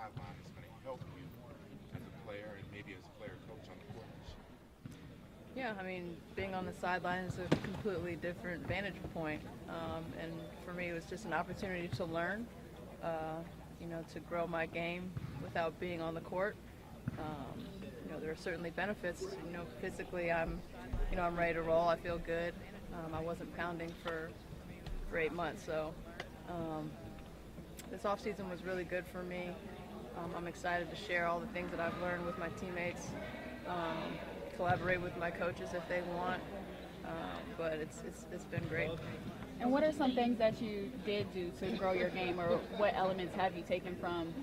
sideline is going to help you as a player and maybe as a player coach on the court this year? Yeah, I mean, being on the sideline is a completely different vantage point. And for me, it was just an opportunity to learn, to grow my game without being on the court. There are certainly benefits. Physically, I'm ready to roll. I feel good. I wasn't pounding for 8 months, so this off season was really good for me. I'm excited to share all the things that I've learned with my teammates, collaborate with my coaches if they want, but it's been great. And what are some things that you did do to grow your game, or what elements have you taken from,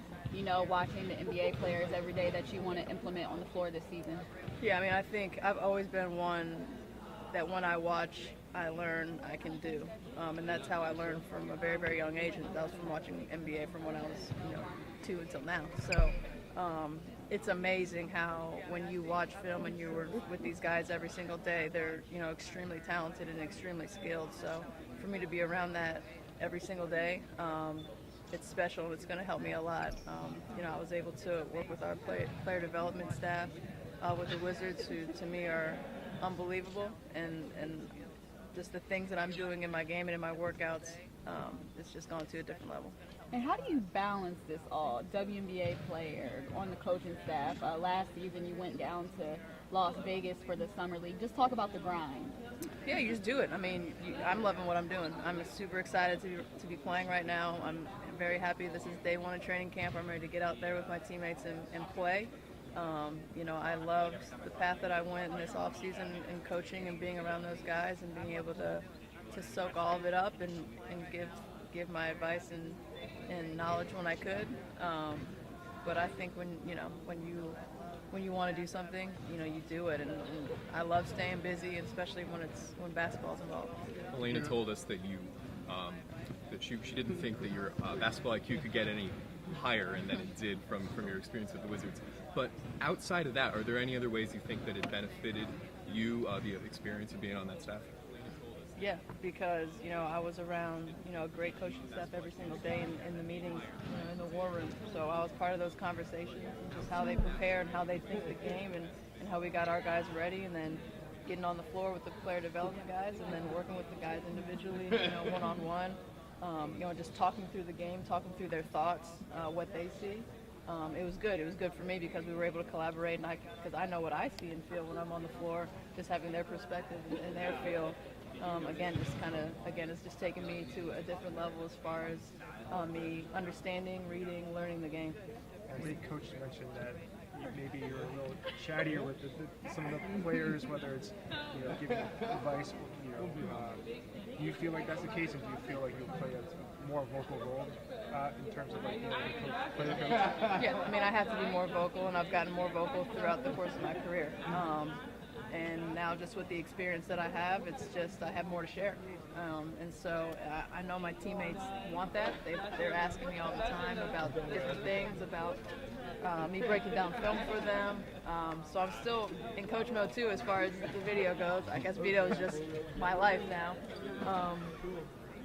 watching the NBA players every day that you want to implement on the floor this season? Yeah, I mean, I think I've always been one that when I watch, I learn, I can do. And that's how I learned from a very, very young age. And that was from watching NBA from when I was, 2 until now. So it's amazing how when you watch film and you're with these guys every single day, they're, extremely talented and extremely skilled. So for me to be around that every single day, it's special. It's going to help me a lot. I was able to work with our player development staff with the Wizards, who to me are unbelievable, and just the things that I'm doing in my game and in my workouts, it's just gone to a different level. And how do you balance this all? WNBA player on the coaching staff. Last season you went down to Las Vegas for the Summer League. Just talk about the grind. Yeah, you just do it. I mean, I'm loving what I'm doing. I'm super excited to be playing right now. I'm very happy this is day one of training camp. I'm ready to get out there with my teammates and play. I love the path that I went in this off season in coaching and being around those guys and being able to soak all of it up and give my advice and knowledge when I could. But I think when you want to do something, you do it. And I love staying busy, especially when basketball's involved. Elena told us that that she didn't think that your basketball IQ could get any higher, and that it did from your experience with the Wizards. But outside of that, are there any other ways you think that it benefited you, the experience of being on that staff? Yeah, because I was around a great coaching staff every single day in the meetings, in the war room. So I was part of those conversations and just how they prepare and how they think the game and how we got our guys ready, and then getting on the floor with the player development guys, and then working with the guys individually, one-on-one. Just talking through the game, talking through their thoughts, what they see. It was good. It was good for me because we were able to collaborate, and because I know what I see and feel when I'm on the floor, just having their perspective and their feel. It's just taken me to a different level as far as me understanding, reading, learning the game. The coach mentioned that maybe you're a little chattier with some of the players, whether it's giving advice. Do you feel like that's the case, and do you feel like you'll play a more vocal role in terms of player coach? Yeah, I mean, I have to be more vocal, and I've gotten more vocal throughout the course of my career. And now just with the experience that I have, it's just I have more to share. And so I know my teammates want that. They're asking me all the time about different things, about me breaking down film for them. So I'm still in coach mode too as far as the video goes. I guess video is just my life now.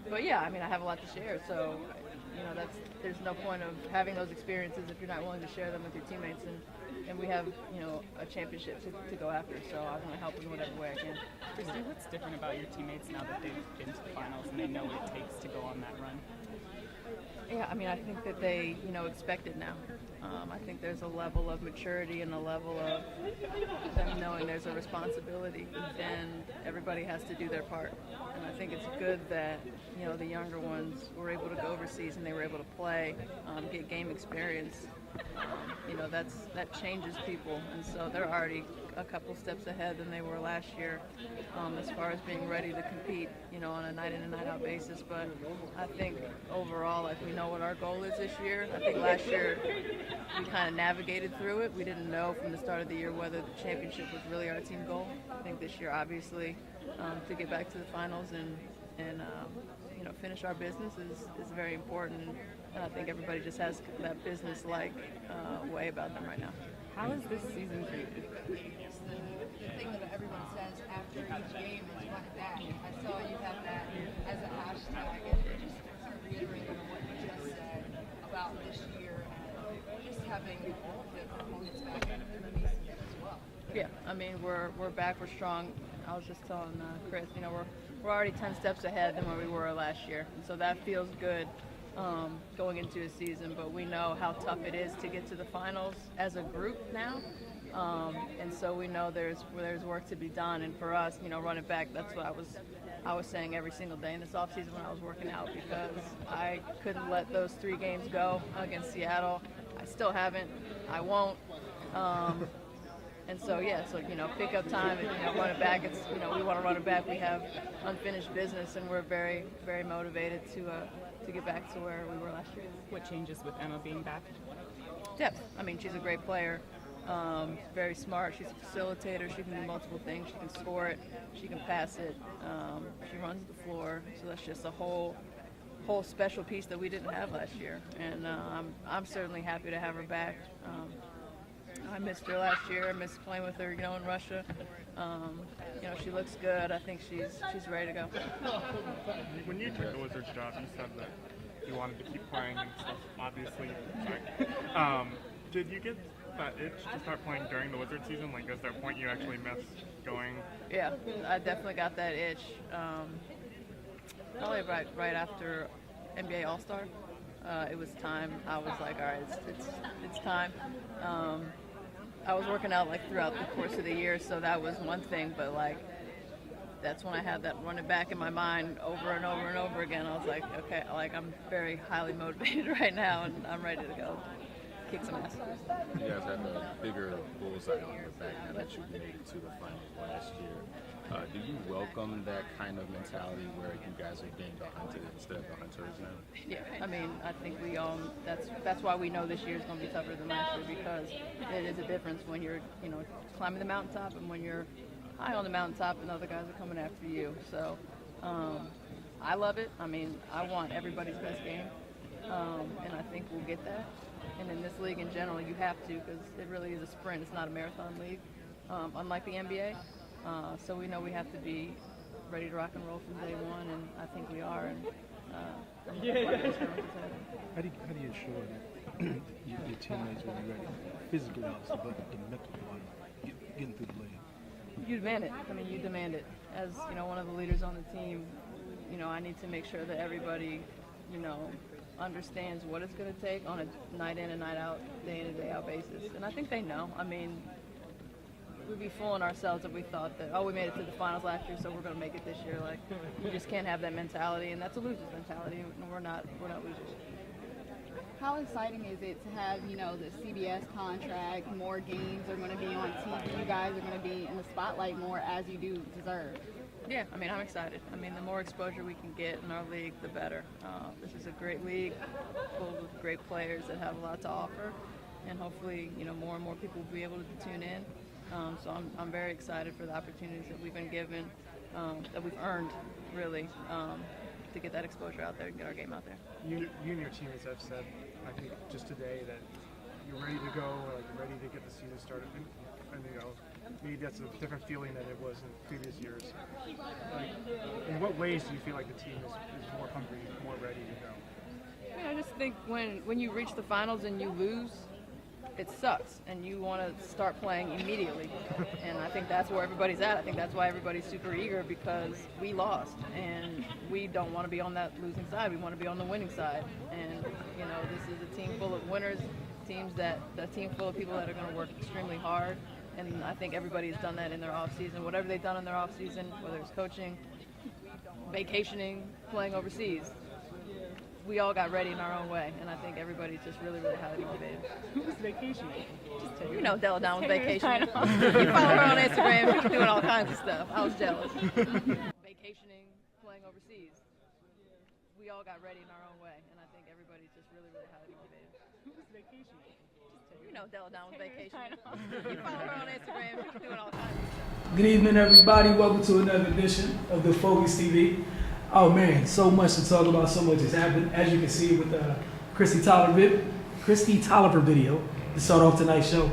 But yeah, I mean, I have a lot to share. So, there's no point of having those experiences if you're not willing to share them with your teammates. And we have, a championship to go after, so I want to help in whatever way I can. Christy, what's different about your teammates now that they've been to the finals and they know what it takes to go on that run? Yeah, I mean, I think that they, expect it now. I think there's a level of maturity and a level of them knowing there's a responsibility, and everybody has to do their part. And I think it's good that, the younger ones were able to go overseas and they were able to play, get game experience. That changes people, and so they're already a couple steps ahead than they were last year as far as being ready to compete, on a night in and night out basis. But I think overall, we know what our goal is this year. I think last year we kind of navigated through it. We didn't know from the start of the year whether the championship was really our team goal. I think this year, obviously, to get back to the finals and finish our business is very important. And I think everybody just has that business-like way about them right now. How is this season for you? The thing that everyone says after each game is run it back. I saw you have that as a hashtag, and just kind of reiterating what you just said about this year, and just having the opponents back in the East as well. Yeah, I mean we're back, we're strong. I was just telling Chris, you know, we're already 10 steps ahead than where we were last year, and so that feels good going into a season. But we know how tough it is to get to the finals as a group now, and so we know there's work to be done. And for us, you know, running back, that's what I was saying every single day in this offseason when I was working out, because I couldn't let those 3 games go against Seattle. I still haven't. I won't. And so, yeah, so, you know, pick up time and, you know, run it back. It's, you know, we want to run it back. We have unfinished business, and we're very, very motivated to get back to where we were last year. What changes with Emma being back? Depth. I mean, she's a great player. Very smart. She's a facilitator. She can do multiple things. She can score it. She can pass it. She runs the floor. So that's just a whole special piece that we didn't have last year. And I'm certainly happy to have her back. I missed her last year. I missed playing with her, you know, in Russia. You know, she looks good. I think she's ready to go. When you took the Wizards job, you said that you wanted to keep playing and stuff, obviously. Did you get that itch to start playing during the Wizards season? Like, is there a point you actually missed going? Yeah, I definitely got that itch. Probably right after NBA All-Star. It was time. I was like, all right, it's time. I was working out like throughout the course of the year, so that was one thing. But like, that's when I had that running back in my mind over and over and over again. I was like, okay, like I'm very highly motivated right now, and I'm ready to go kick some ass. You guys have a bigger bullseye on your back now that you made it to the finals last year. Do you welcome that kind of mentality where you guys are being the hunted instead of the hunters now? Yeah, I mean, I think we all, that's why we know this year is going to be tougher than last year, because it is a difference when you're, you know, climbing the mountaintop and when you're high on the mountaintop and other guys are coming after you. So I love it. I mean, I want everybody's best game, and I think we'll get that. And in this league in general, you have to, because it really is a sprint. It's not a marathon league, unlike the NBA. So we know we have to be ready to rock and roll from day one, and I think we are. And How do you ensure that your teammates will be ready physically, obviously, but the mental part, getting through the layup? You demand it. I mean, you demand it. As, you know, one of the leaders on the team, you know, I need to make sure that everybody, you know, understands what it's going to take on a night in and night out, day in and day out basis. And I think they know. I mean, we'd be fooling ourselves if we thought that, oh, we made it to the finals last year, so we're going to make it this year. Like, we just can't have that mentality, and that's a loser's mentality, and we're not losers. How exciting is it to have, you know, the CBS contract, more games are going to be on TV, you guys are going to be in the spotlight more as you do deserve? Yeah, I mean, I'm excited. I mean, the more exposure we can get in our league, the better. This is a great league full of great players that have a lot to offer, and hopefully, you know, more and more people will be able to tune in. So I'm very excited for the opportunities that we've been given, that we've earned, really, to get that exposure out there and get our game out there. You and your teammates have said, I think just today, that you're ready to go, or like you're ready to get the season started. And you know, maybe that's a different feeling than it was in previous years. Like, in what ways do you feel like the team is more hungry, more ready to go? I mean, I just think when you reach the finals and you lose, it sucks, and you want to start playing immediately. And I think that's where everybody's at. I think that's why everybody's super eager, because we lost, and we don't want to be on that losing side. We want to be on the winning side. And, you know, this is a team full of winners, a team full of people that are going to work extremely hard. And I think everybody's done that in their off-season. Whatever they've done in their off-season, whether it's coaching, vacationing, playing overseas, we all got ready in our own way, and I think everybody's just really, really highly motivated. Who was vacationing? You know, Della Down was vacationing. You follow her on Instagram, she's doing all kinds of stuff. I was jealous. Vacationing, playing overseas. We all got ready in our own way, and I think everybody's just really, really highly motivated. Who was vacationing? You know, Della Down was vacationing. You follow her on Instagram, she's doing all kinds of stuff. Good evening, everybody. Welcome to another edition of the Focus TV. Oh man, so much to talk about, so much has happened. As you can see with the Christy Tolliver video to start off tonight's show.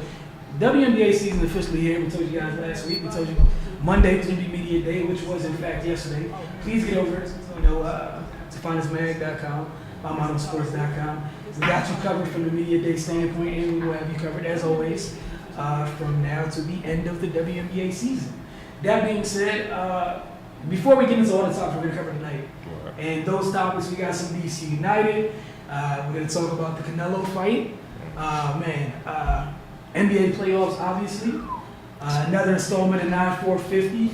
WNBA season officially here. We told you guys last week. We told you Monday was going to be media day, which was in fact yesterday. Please get over it, to finalsmag.com, mymodelsports.com. We got you covered from the media day standpoint, and we will have you covered as always from now to the end of the WNBA season. That being said, before we get into all the topics we're going to cover tonight, and those topics, we got some DC United. We're going to talk about the Canelo fight. NBA playoffs, obviously. Another installment of 9-4-50.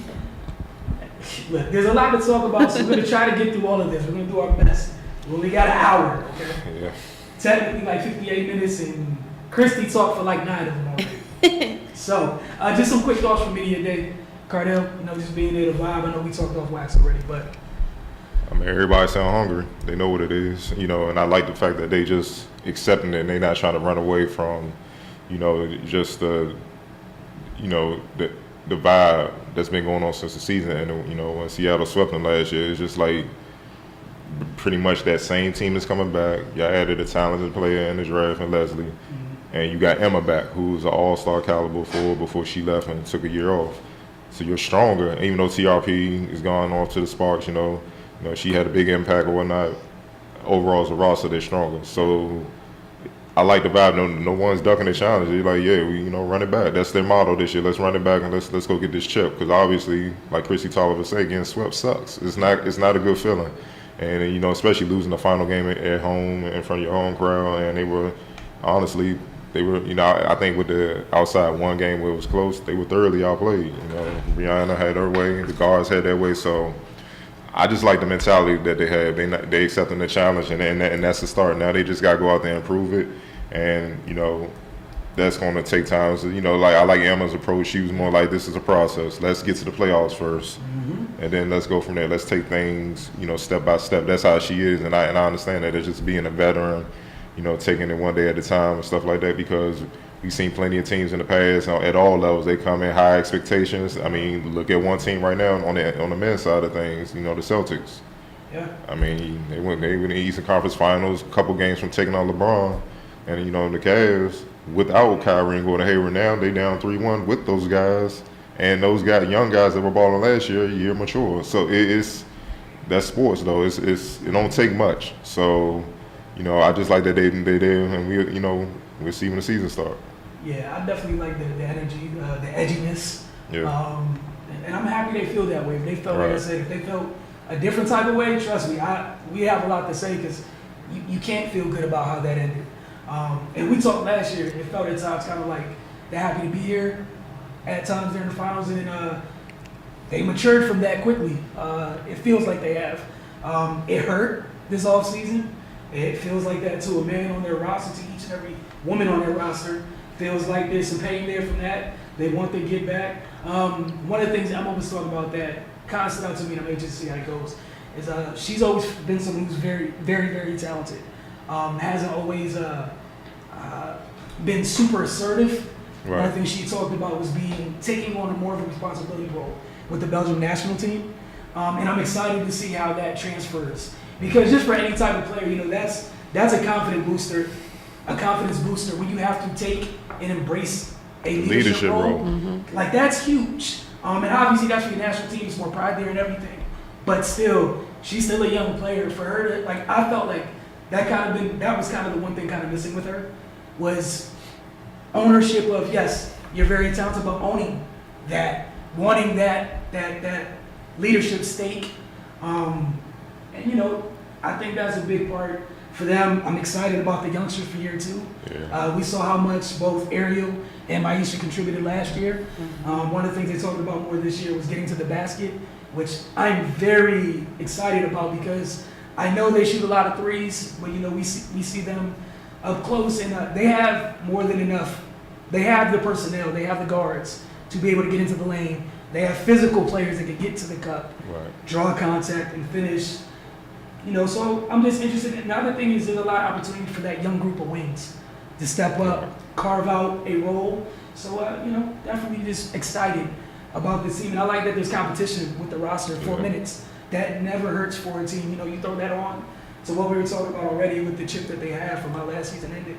Look, there's a lot to talk about, so we're going to try to get through all of this. We're going to do our best. We only got an hour, okay? Yeah. Technically, like 58 minutes, and Christy talked for like 9 of them already. So, just some quick thoughts from Media Day. Cardell, just being there to vibe. I know we talked off wax already, but. I mean, everybody sound hungry. They know what it is, and I like the fact that they just accepting it and they not trying to run away from, just the vibe that's been going on since the season. And, when Seattle swept them last year, it's just like pretty much that same team is coming back. Y'all added a talented player in the draft and Leslie. And you got Emma back, who's an all-star caliber forward before she left and took a year off. So you're stronger, even though TRP is gone off to the Sparks, she had a big impact or whatnot. Overall, as a roster, they're stronger. So I like the vibe. No one's ducking the challenge. They're like, yeah, we run it back. That's their motto this year. Let's run it back and let's go get this chip. Because obviously, like Chrissy Tolliver said, getting swept sucks. It's not a good feeling. And especially losing the final game at home in front of your home crowd. And they were honestly. I think with the outside one game where it was close, they were thoroughly outplayed. Brianna had her way, the guards had their way. So I just like the mentality that they had. They accepting the challenge, and that's the start. Now they just got to go out there and prove it. And, that's going to take time. So, I like Emma's approach. She was more like, this is a process. Let's get to the playoffs first. And then let's go from there. Let's take things, step by step. That's how she is. And I understand that. It's just being a veteran. Taking it one day at a time and stuff like that, because we've seen plenty of teams in the past at all levels. They come in high expectations. I mean, look at one team right now on the men's side of things, the Celtics. Yeah. I mean, they went in the Eastern Conference Finals, a couple games from taking on LeBron. And, the Cavs, without Kyrie and Gordon Hayward now, they down 3-1 with those guys. And those young guys that were balling last year, mature. So that's sports, though. It don't take much. So, I just like that they there, and we'll see when the season starts. Yeah, I definitely like the energy, the edginess. Yeah. And I'm happy they feel that way. If they felt, like I said, if they felt a different type of way, trust me, we have a lot to say, because you can't feel good about how that ended. And we talked last year, it felt at times kind of like they're happy to be here at times during the finals, and they matured from that quickly. It feels like they have. It hurt this offseason. It feels like that to a man on their roster, to each and every woman on their roster. Feels like there's some pain there from that. They want to get back. One of the things I'm always talking about that kind of stood out to me, and I'm anxious to see how it goes, is she's always been someone who's very, very, very talented. Hasn't always been super assertive. Right. One of the things she talked about was taking on more of a responsibility role with the Belgium national team. And I'm excited to see how that transfers. Because just for any type of player, that's a confidence booster when you have to take and embrace a leadership role. Mm-hmm. Like, that's huge. And obviously that's for your national team, it's more pride there and everything. But still, she's still a young player. For her to, I felt like that was kind of the one thing kind of missing with her, was ownership of, yes, you're very talented, but owning that, wanting that leadership stake. And, I think that's a big part for them. I'm excited about the youngsters for year 2. Yeah. We saw how much both Ariel and Maisha contributed last year. Mm-hmm. One of the things they talked about more this year was getting to the basket, which I'm very excited about, because I know they shoot a lot of threes, but, we see them up close, and they have more than enough. They have the personnel, they have the guards to be able to get into the lane. They have physical players that can get to the cup, draw contact, and finish. So I'm just interested. Another thing is there's a lot of opportunity for that young group of wings to step up, carve out a role. So, definitely just excited about this team. And I like that there's competition with the roster. 4 minutes. That never hurts for a team. You throw that on to what we were talking about already with the chip that they have from how last season ended.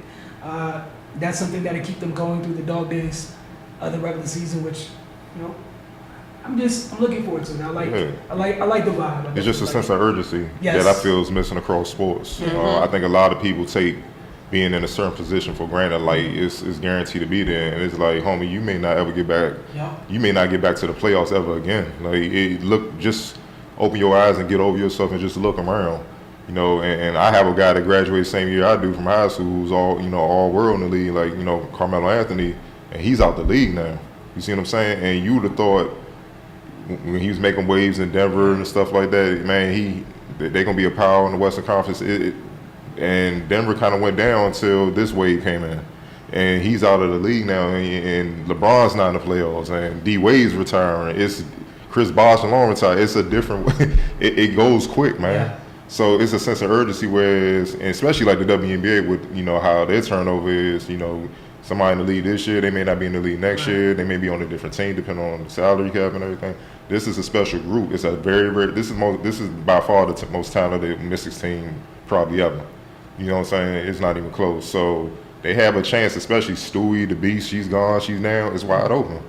That's something that'll keep them going through the dog days of the regular season, which, I'm looking forward to it. I like the vibe. It's just a sense of urgency that I feel is missing across sports. I think a lot of people take being in a certain position for granted, like it's guaranteed to be there, and it's like, homie, you may not ever get back. Yeah. You may not get back to the playoffs ever again. Like just open your eyes and get over yourself and just look around. You know, and I have a guy that graduated same year I do from high school who's all world in the league, like, Carmelo Anthony, and he's out the league now. You see what I'm saying? And you would have thought when he was making waves in Denver and stuff like that, man, they're gonna be a power in the Western Conference. And Denver kind of went down until this wave came in, and he's out of the league now. And LeBron's not in the playoffs, and D Wade's retiring. It's Chris Bosh and Lauren retired. It's a different way. It goes quick, man. Yeah. So it's a sense of urgency, whereas, and especially like the WNBA with how their turnover is. Somebody in the league this year, they may not be in the league next year. They may be on a different team depending on the salary cap and everything. This is a special group. It's a very, very. This is by far the most talented Mystics team probably ever. You know what I'm saying? It's not even close. So they have a chance, especially Stewie, the Beast. She's gone. She's now. It's wide open.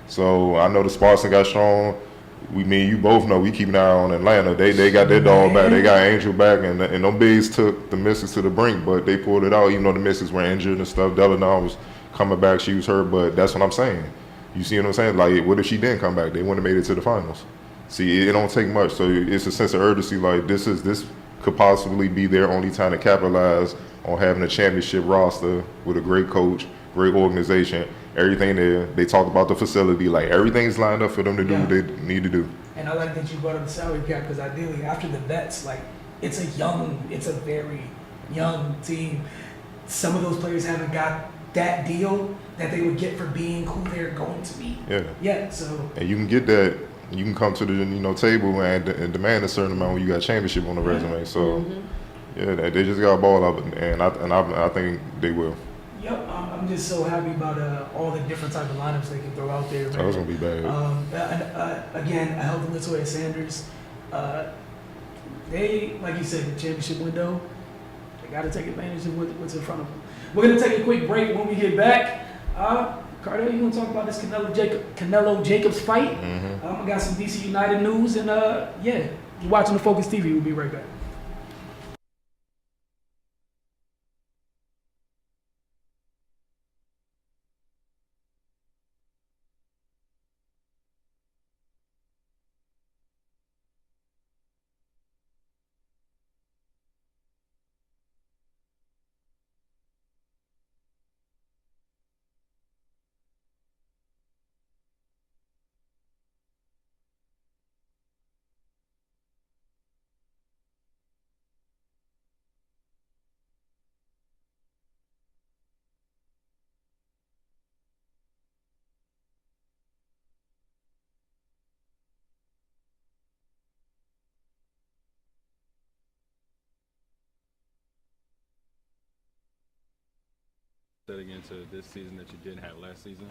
So I know the Spartans got strong. You both know we keep an eye on Atlanta. They got their dog back. They got Angel back, and them bigs took the Mystics to the brink, but they pulled it out. Even though the Mystics were injured and stuff, Delanar was coming back. She was hurt, but that's what I'm saying. You see what I'm saying? Like, what if she didn't come back? They wouldn't have made it to the finals. See, it don't take much. So it's a sense of urgency. Like this could possibly be their only time to capitalize on having a championship roster with a great coach, great organization. Everything there. They talked about the facility. Like, everything's lined up for them to do what they need to do. And I like that you brought up the salary cap, because ideally after the vets, like, it's a very young team. Some of those players haven't got that deal that they would get for being who they're going to be. Yeah. Yeah. So. And you can get that. You can come to the table and demand a certain amount when you got a championship on the resume. So yeah, they just got a ball up, and I think they will. Yep, I'm just so happy about all the different type of lineups they can throw out there. Oh, it's gonna be bad. Again, a healthy Latoya Sanders. They, like you said, the championship window. They got to take advantage of what's in front of them. We're gonna take a quick break. When we get back, Cardell, you gonna talk about this Canelo-Jacobs fight? I got some DC United news, and you're watching the Focus TV. We'll be right back. Into this season that you didn't have last season?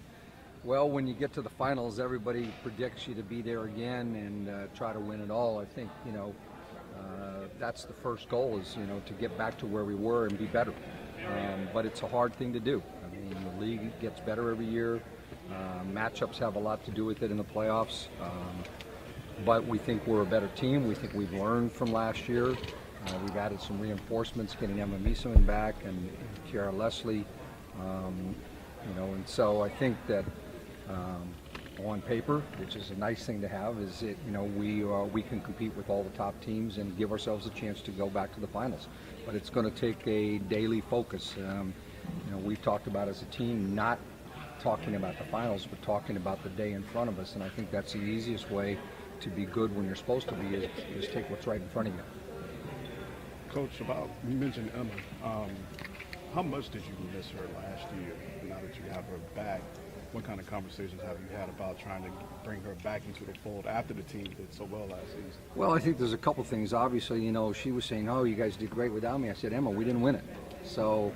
Well, when you get to the finals, everybody predicts you to be there again and try to win it all. I think, that's the first goal is, to get back to where we were and be better. But it's a hard thing to do. I mean, the league gets better every year. Matchups have a lot to do with it in the playoffs. But we think we're a better team. We think we've learned from last year. We've added some reinforcements, getting Emma Meeseman back and Kiara Leslie. And so I think that on paper, which is a nice thing to have, is it we can compete with all the top teams and give ourselves a chance to go back to the finals. But it's going to take a daily focus. We've talked about as a team not talking about the finals, but talking about the day in front of us. And I think that's the easiest way to be good when you're supposed to be is take what's right in front of you. Coach, you mentioned Emma. How much did you miss her last year? Now that you have her back, what kind of conversations have you had about trying to bring her back into the fold after the team did so well last season? Well, I think there's a couple things. Obviously, she was saying, "Oh, you guys did great without me." I said, "Emma, we didn't win it." So,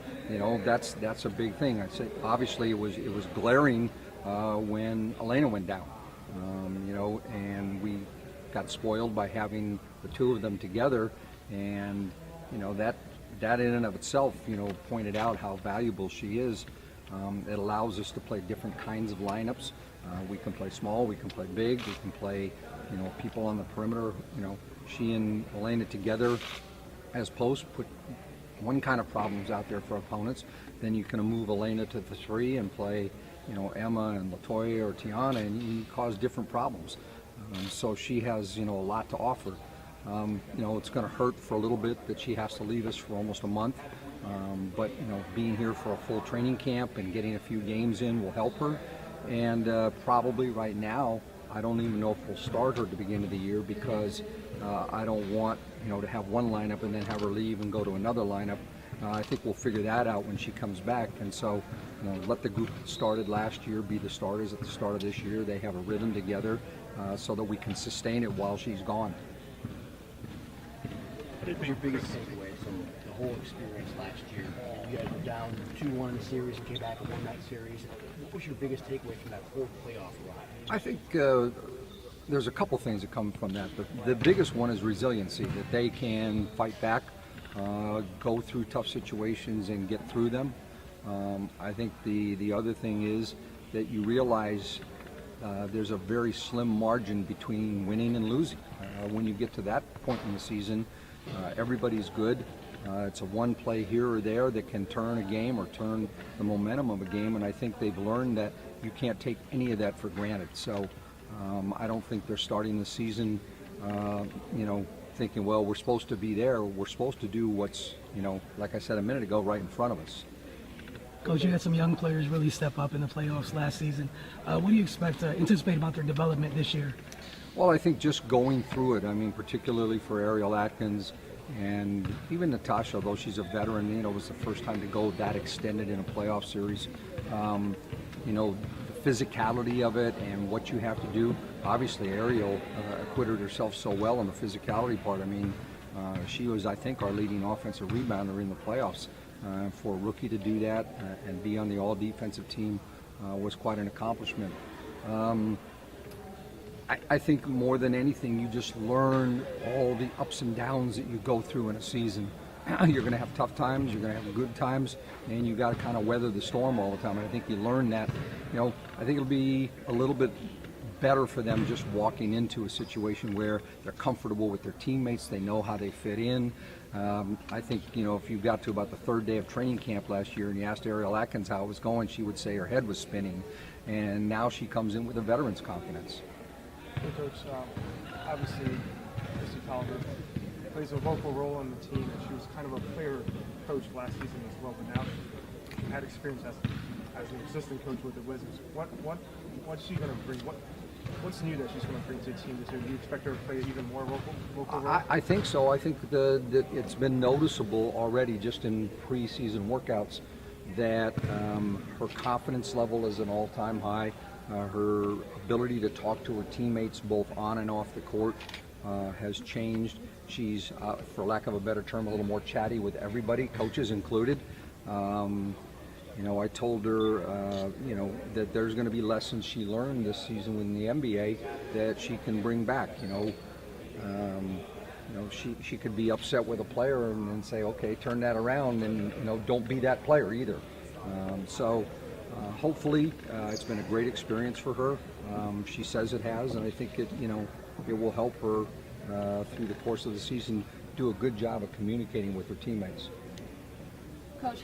that's a big thing. I'd say obviously it was glaring when Elena went down. And we got spoiled by having the two of them together, and that in and of itself, pointed out how valuable she is. It allows us to play different kinds of lineups. We can play small, we can play big, we can play, people on the perimeter. She and Elena together as posts put one kind of problems out there for opponents, then you can move Elena to the 3 and play, Emma and Latoya or Tiana, and you cause different problems. So she has, a lot to offer. It's going to hurt for a little bit that she has to leave us for almost a month. But being here for a full training camp and getting a few games in will help her. And probably right now, I don't even know if we'll start her at the beginning of the year because I don't want to have one lineup and then have her leave and go to another lineup. I think we'll figure that out when she comes back. And so let the group that started last year be the starters at the start of this year. They have a rhythm together so that we can sustain it while she's gone. What was your biggest takeaway from the whole experience last year? You guys were down 2-1 in the series and came back and won that series. What was your biggest takeaway from that whole playoff run? I think there's a couple things that come from that. The biggest one is resiliency, that they can fight back, go through tough situations and get through them. I think the other thing is that you realize there's a very slim margin between winning and losing. When you get to that point in the season, everybody's good. It's a one play here or there that can turn a game or turn the momentum of a game, and I think they've learned that you can't take any of that for granted. So I don't think they're starting the season, thinking, well, we're supposed to be there. We're supposed to do what's, like I said a minute ago, right in front of us. Coach, you had some young players really step up in the playoffs last season. What do you anticipate about their development this year? Well, I think just going through it, particularly for Ariel Atkins and even Natasha, although she's a veteran, it was the first time to go that extended in a playoff series. The physicality of it and what you have to do. Obviously, Ariel acquitted herself so well in the physicality part. She was, I think, our leading offensive rebounder in the playoffs. For a rookie to do that and be on the all-defensive team was quite an accomplishment. I think more than anything, you just learn all the ups and downs that you go through in a season. You're going to have tough times, you're going to have good times, and you got to kind of weather the storm all the time. And I think you learn that. I think it'll be a little bit better for them just walking into a situation where they're comfortable with their teammates, they know how they fit in. I think, if you got to about the third day of training camp last year and you asked Ariel Atkins how it was going, she would say her head was spinning. And now she comes in with a veteran's confidence. Hey, Coach, obviously, Christy Tolliver plays a vocal role in the team, and she was kind of a player coach last season as well, but now she had experience as an assistant coach with the Wizards. What's she going to bring? What's new that she's going to bring to the team this year? Do you expect her to play even more vocal role? I think so. I think that it's been noticeable already just in preseason workouts that her confidence level is an all-time high. Her ability to talk to her teammates both on and off the court has changed. She's, for lack of a better term, a little more chatty with everybody, coaches included. I told her, that there's going to be lessons she learned this season in the NBA that she can bring back. She could be upset with a player and then say, okay, turn that around, and don't be that player either. Hopefully, it's been a great experience for her. She says it has, and I think it will help her through the course of the season do a good job of communicating with her teammates. Coach.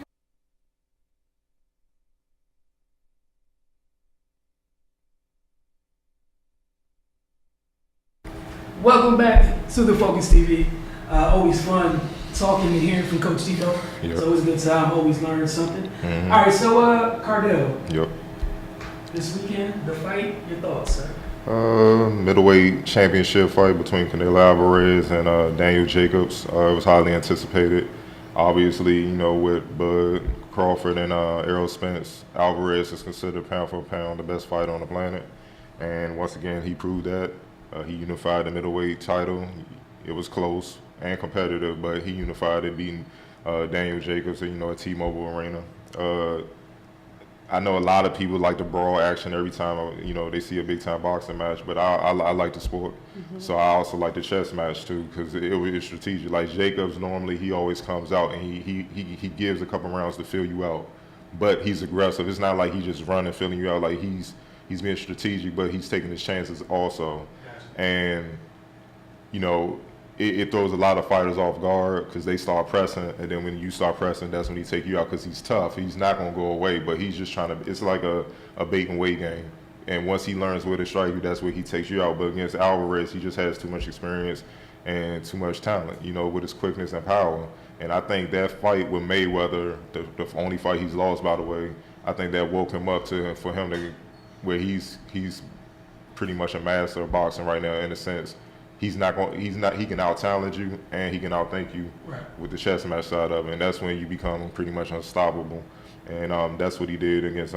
Welcome back to the Focus TV. Always fun talking and hearing from Coach Tito. Yep. It's always a good time. Always learn something. Mm-hmm. All right, so Cardell. Yep. This weekend, the fight. Your thoughts, sir? Middleweight championship fight between Canelo-Jacobs and Daniel-Jacobs. It was highly anticipated. Obviously, with Bud Crawford and Errol Spence, Alvarez is considered pound for pound the best fighter on the planet. And once again, he proved that. He unified the middleweight title. It was close and competitive, but he unified it, beating Daniel-Jacobs at T-Mobile Arena. I know a lot of people like the brawl action every time they see a big-time boxing match, but I like the sport. Mm-hmm. So I also like the chess match too, because it was strategic. Like Jacobs, normally he always comes out and he gives a couple rounds to fill you out, but he's aggressive. It's not like he's just running, filling you out. Like he's being strategic, but he's taking his chances also. And it throws a lot of fighters off guard because they start pressing, and then when you start pressing, that's when he take you out because he's tough. He's not going to go away, but he's just trying to – it's like a bait and wait game. And once he learns where to strike you, that's where he takes you out. But against Alvarez, he just has too much experience and too much talent, with his quickness and power. And I think that fight with Mayweather, the only fight he's lost, by the way, I think that woke him up for him to where he's pretty much a master of boxing right now in a sense. He can out-talent you and he can out-think you with the chess match side of it. And that's when you become pretty much unstoppable. And that's what he did against,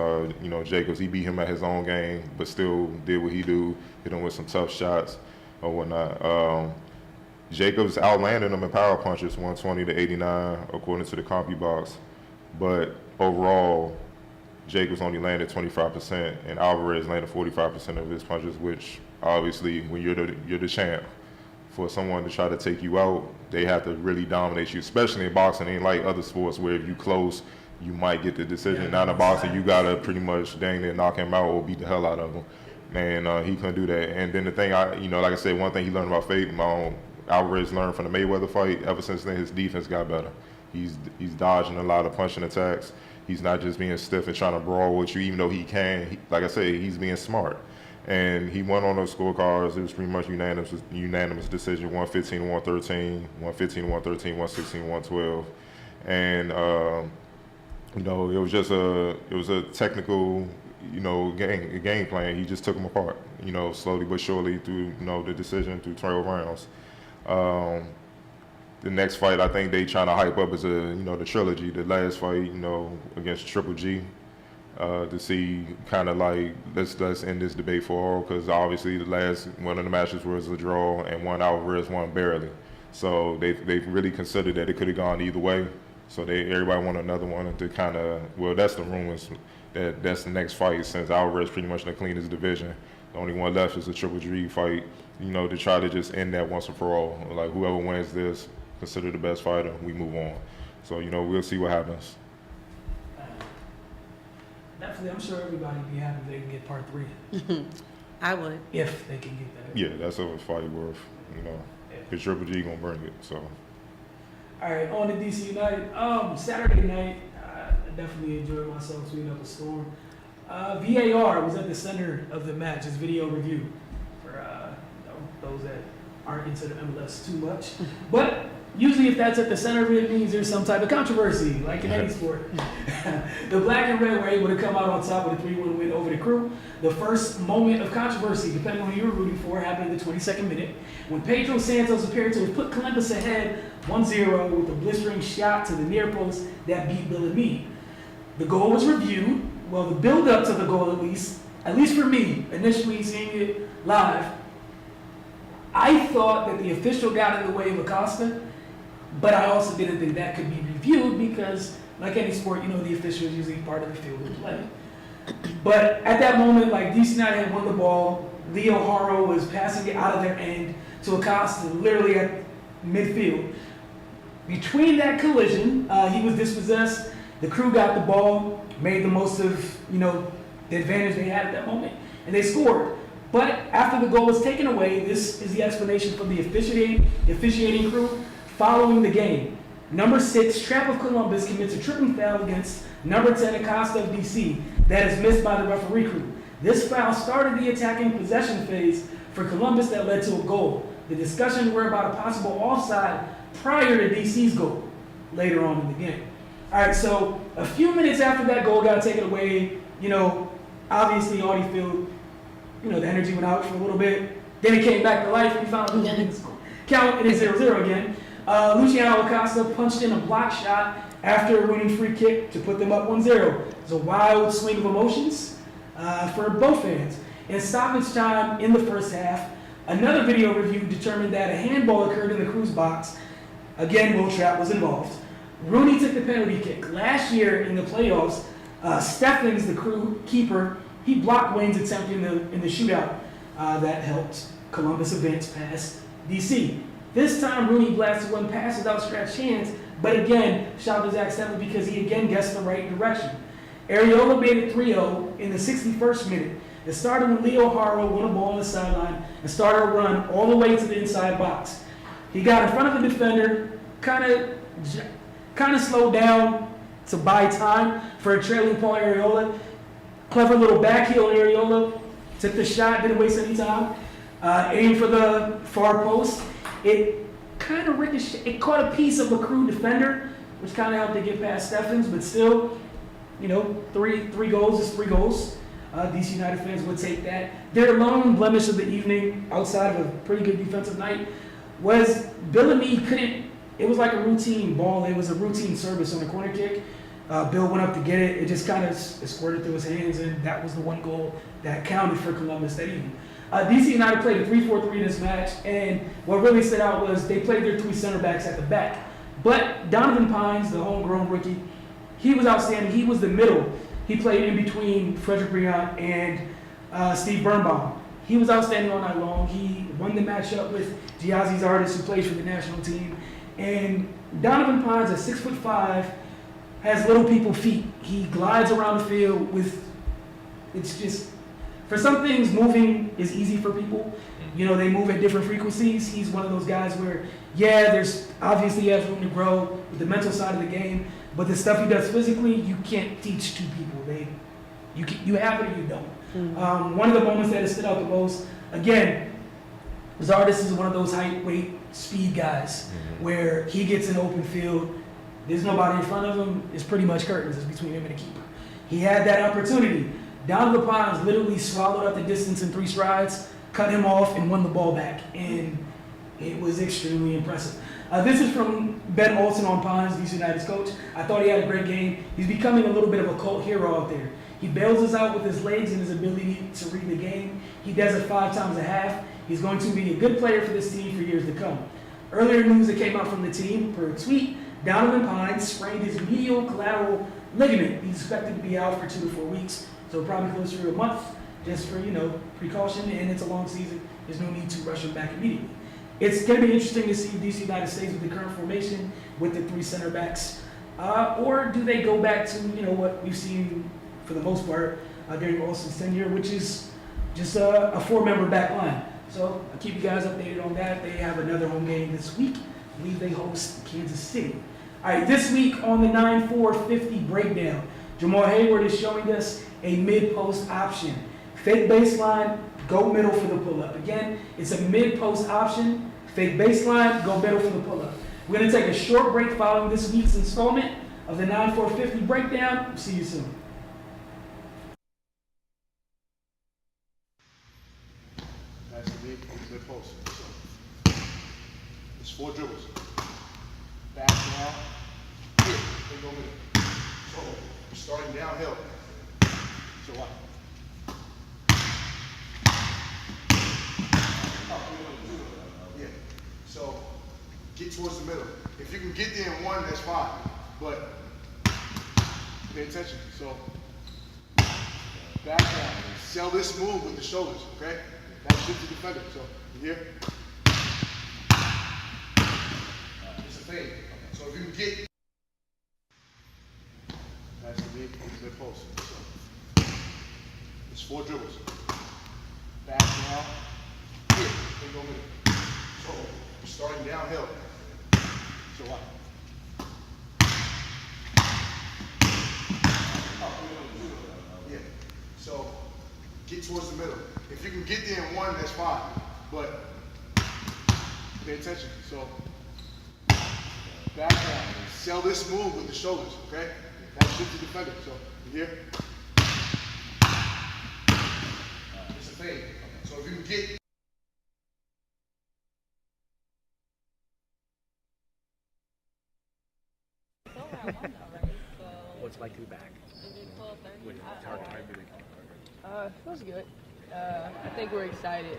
Jacobs. He beat him at his own game, but still did what he do, hit him with some tough shots or whatnot. Jacobs outlanded him in power punches, 120-89, according to the CompuBox. But overall, Jacobs only landed 25%, and Alvarez landed 45% of his punches, which obviously, when you're the champ, for someone to try to take you out, they have to really dominate you, especially in boxing. It ain't like other sports where if you close, you might get the decision. Now in boxing, you got to pretty much dang near knock him out or beat the hell out of him. And he couldn't do that. And then the thing, like I said, one thing he learned about Alvarez learned from the Mayweather fight. Ever since then, his defense got better. He's dodging a lot of punching attacks. He's not just being stiff and trying to brawl with you, even though he can. Like I say, he's being smart. And he won on those scorecards. It was pretty much unanimous decision, 115-113, 115-113, 116-112. And, it was just a technical, game plan. He just took them apart, slowly but surely through, the decision through 12 rounds. The next fight, I think they trying to hype up is the trilogy. The last fight, against Triple G, to see kind of like let's end this debate for all, because obviously the last one of the matches was a draw and one Alvarez won barely. So they really considered that it could have gone either way. So everybody wanted another one to kind of, that's the rumors that's the next fight, since Alvarez pretty much done cleaned his division. The only one left is a Triple G fight, to try to just end that once and for all. Like whoever wins this, consider the best fighter, we move on. So, we'll see what happens. Definitely, I'm sure everybody would be happy if they can get part 3. I would. If they can get that. Yeah, that's a fight worth, because Triple G going to bring it, so. All right, on to DC United. Saturday night, I definitely enjoyed myself tweeting up a storm. VAR was at the center of the match, as video review for those that aren't into the MLS too much. But usually if that's at the center of it, it means there's some type of controversy, like in any sport. The black and red were able to come out on top with a 3-1 win over the Crew. The first moment of controversy, depending on who you were rooting for, happened in the 22nd minute, when Pedro Santos appeared to have put Columbus ahead 1-0 with a blistering shot to the near post that beat Bellamy. The goal was reviewed. Well, the build-up to the goal, at least for me, initially seeing it live, I thought that the official got in the way of Acosta, but I also didn't think that could be reviewed because, like any sport, the official is usually part of the field of play. But at that moment, DC United had won the ball. Leo Haro was passing it out of their end to Acosta, literally at midfield. Between that collision, he was dispossessed. The Crew got the ball, made the most of, the advantage they had at that moment, and they scored. But after the goal was taken away, this is the explanation from the officiating crew following the game. Number 6, Trap of Columbus, commits a tripping foul against number 10, Acosta of DC, that is missed by the referee crew. This foul started the attacking possession phase for Columbus that led to a goal. The discussions were about a possible offside prior to DC's goal later on in the game. All right, so a few minutes after that goal got taken away, obviously Audi Field, the energy went out for a little bit. Then it came back to life. We found Luciano's count. It is 0-0 again. Luciano Acosta punched in a block shot after a winning free kick to put them up 1-0. It's a wild swing of emotions for both fans. In stoppage time in the first half, another video review determined that a handball occurred in the Crew's box. Again, Will Trapp was involved. Rooney took the penalty kick. Last year in the playoffs, Steffens, the Crew keeper, he blocked Wayne's attempt in the shootout that helped Columbus advance past DC. This time, Rooney blasted one pass without scratched hands, but again, shout to Zach Steffens because he again guessed the right direction. Areola made it 3-0 in the 61st minute. It started when Leo Haro won a ball on the sideline and started a run all the way to the inside box. He got in front of the defender, kind of slowed down to buy time for a trailing Paul Areola. Clever little back heel Areola, took the shot, didn't waste any time. Aimed for the far post. It kind of ricocheted, it caught a piece of a crew defender, which kind of helped to get past Steffens, but still, you know, three goals is 3 goals. DC United fans would take that. Their lone blemish of the evening, outside of a pretty good defensive night, was Bellamy couldn't, it was like a routine ball, it was a routine service on a corner kick. Bill went up to get it, it just kind of squirted through his hands, and that was the one goal that counted for Columbus that evening. DC United played a 3-4-3 in this match, and what really stood out was they played their 3 center backs at the back. But Donovan Pines, the homegrown rookie, he was outstanding. He was the middle. He played in between Frederick Briand and Steve Birnbaum. He was outstanding all night long. He won the matchup with Giazzi's artist who plays for the national team. And Donovan Pines at 6'5", has little people feet. He glides around the field with, it's just, for some things, moving is easy for people. You know, they move at different frequencies. He's one of those guys where, yeah, there's obviously he has room to grow with the mental side of the game, but the stuff he does physically, you can't teach to people. You have it or you don't. One of the moments that has stood out the most, again, Zardes is one of those height, weight, speed guys where he gets in open field. There's nobody in front of him. It's pretty much curtains. It's between him and the keeper. He had that opportunity. Donovan Pines literally swallowed up the distance in 3 strides, cut him off, and won the ball back. And it was extremely impressive. This is from Ben Olsen on Pines, DC United's coach. I thought he had a great game. He's becoming a little bit of a cult hero out there. He bails us out with his legs and his ability to read the game. He does it 5 times a half. He's going to be a good player for this team for years to come. Earlier news that came out from the team, per tweet, Donovan Pines sprained his medial collateral ligament. He's expected to be out for 2 to 4 weeks, so probably closer to a month, just for, you know, precaution, and it's a long season. There's no need to rush him back immediately. It's going to be interesting to see if DC United stays with the current formation with the 3 center backs, or do they go back to, you know, what we've seen for the most part during Olsen's tenure, which is just a 4-member back line. So I'll keep you guys updated on that. They have another home game this week. I believe they host Kansas City. All right, this week on the 9-4-50 breakdown, Jamal Hayward is showing us a mid-post option. Fake baseline, go middle for the pull-up. Again, it's a mid-post option. Fake baseline, go middle for the pull-up. We're going to take a short break following this week's installment of the 9-4-50 breakdown. See you soon. That's the mid-post. It's 4 dribbles. Back now. Here, they go middle. So, starting downhill. So what? Yeah. So, get towards the middle. If you can get there in 1, that's fine. But, pay attention. So, back down. Sell this move with the shoulders, okay? That shifts the defender. So, here. It's a fade. So if you can get, that's the mid-post. So it's 4 dribbles. Back now. Here, they go middle. So starting downhill. So what? Yeah. So get towards the middle. If you can get there in 1, that's fine. But pay attention. So back down. Sell this move with the shoulders, okay? That shifts the defender. So here. It's a fade. So if you can get. What's it like to be back? With target everything. Feels good. I think we're excited.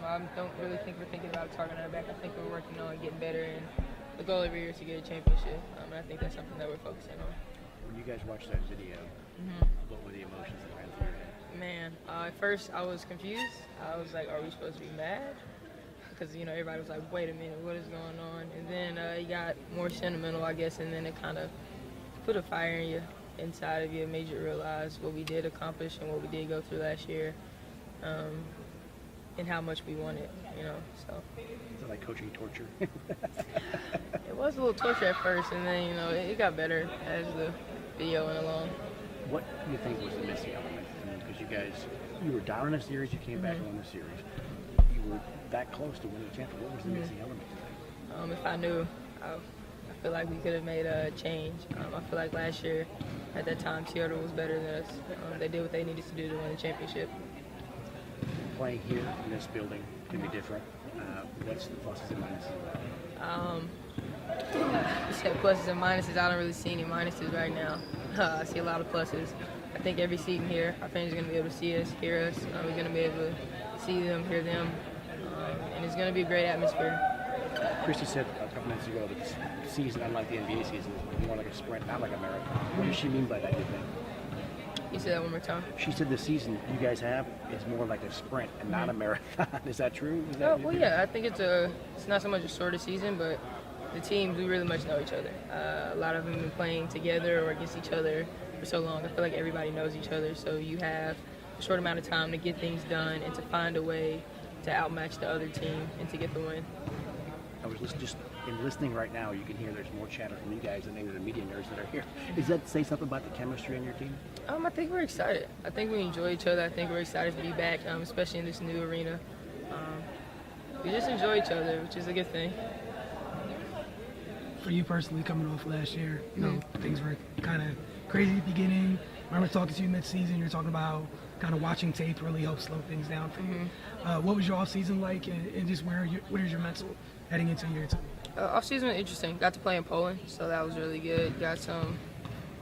I don't really think we're thinking about targeting our back. I think we're working on getting better, and the goal every year is to get a championship. And I think that's something that we're focusing on. When you guys watched that video, what were the emotions that ran through your head? Man, at first I was confused. I was like, are we supposed to be mad? Because, you know, everybody was like, wait a minute, what is going on? And then it got more sentimental, I guess, and then it kind of put a fire in you, inside of you. It made you realize what we did accomplish and what we did go through last year. And, you know, we got to keep pushing. And, you know, we got to keep working. And, you know, we got to keep pushing. and how much we want it, you know. So Is it like coaching torture? it was a little torture at first, and then, you know, it got better as the video went along. What do you think was the missing element? I mean, because you were down in a series, you came back and won the series. You were that close to winning the championship. What was the missing element? If I knew, I feel like we could have made a change. I feel like last year, at that time, Seattle was better than us. They did what they needed to do to win the championship. Playing here in this building can be different. What's the pluses and minuses of that? You said pluses and minuses. I don't really see any minuses right now. I see a lot of pluses. I think every seat in here, our fans are going to be able to see us, hear us. We're going to be able to see them, hear them. And it's going to be a great atmosphere. Christy said a couple minutes ago that the season, unlike the NBA season, is more like a sprint, not like a marathon. What does she mean by that, do you think? You said that one more time. She said the season you guys have is more like a sprint and not a marathon. Is that true? Well, yeah, I think it's not so much a shorter season, but the teams, we really much know each other. A lot of them have been playing together or against each other for so long. I feel like everybody knows each other, so you have a short amount of time to get things done and to find a way to outmatch the other team and to get the win. I was just in listening right now, you can hear there's more chatter from you guys than any of the media nerds that are here. Does that say something about the chemistry on your team? I think we're excited. I think we enjoy each other. I think we're excited to be back, especially in this new arena. We just enjoy each other, which is a good thing. For you personally, coming off last year, you know, things were kind of crazy at the beginning. I remember talking to you mid-season, you're talking about kind of watching tape really helped slow things down for you. What was your off-season like, and just where is your mental heading into year two? Off-season was interesting. Got to play in Poland, so that was really good. Got some,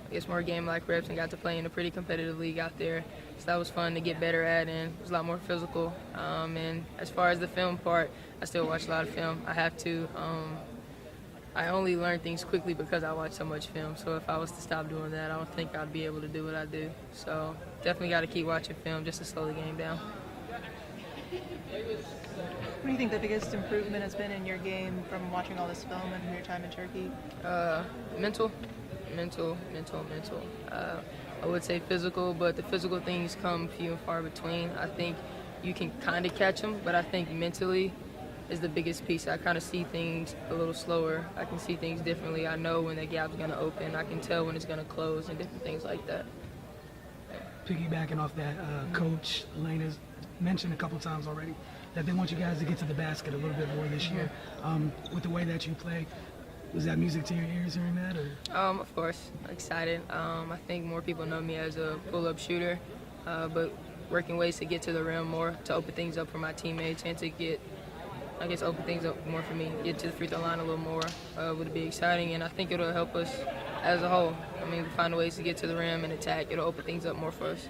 I guess, more game-like reps and got to play in a pretty competitive league out there. So that was fun to get better at, and it was a lot more physical. And as far as the film part, I still watch a lot of film. I have to. I only learn things quickly because I watch so much film. So if I was to stop doing that, I don't think I'd be able to do what I do. So definitely got to keep watching film just to slow the game down. What do you think the biggest improvement has been in your game from watching all this film and from your time in Turkey? Mental. I would say physical, but the physical things come few and far between. I think you can kind of catch them, but I think mentally is the biggest piece. I kind of see things a little slower. I can see things differently. I know when the gap's going to open. I can tell when it's going to close and different things like that. Piggybacking off that, Coach Elena's mentioned a couple times already that they want you guys to get to the basket a little bit more this year. With the way that you play, was that music to your ears hearing that? Or? Of course, excited. I think more people know me as a pull-up shooter, but working ways to get to the rim more, to open things up for my teammates, and to get, I guess, open things up more for me, get to the free throw line a little more would be exciting, and I think it'll help us as a whole. I mean, we find ways to get to the rim and attack. It'll open things up more for us.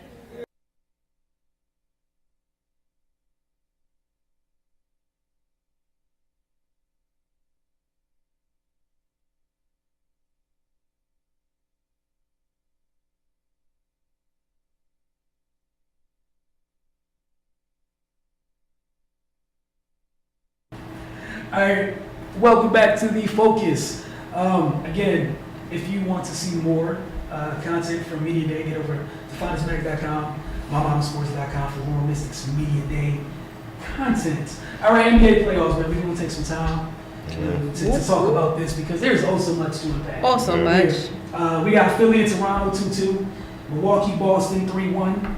All right, welcome back to The Focus. Again, if you want to see more content from Media Day, get over to finestmag.com, mymamasports.com for more Mystics Media Day content. All right, NBA playoffs, man, we're going to take some time to talk about this because there's also much to unpack. Also much. We got Philly and Toronto 2-2, Milwaukee, Boston 3-1.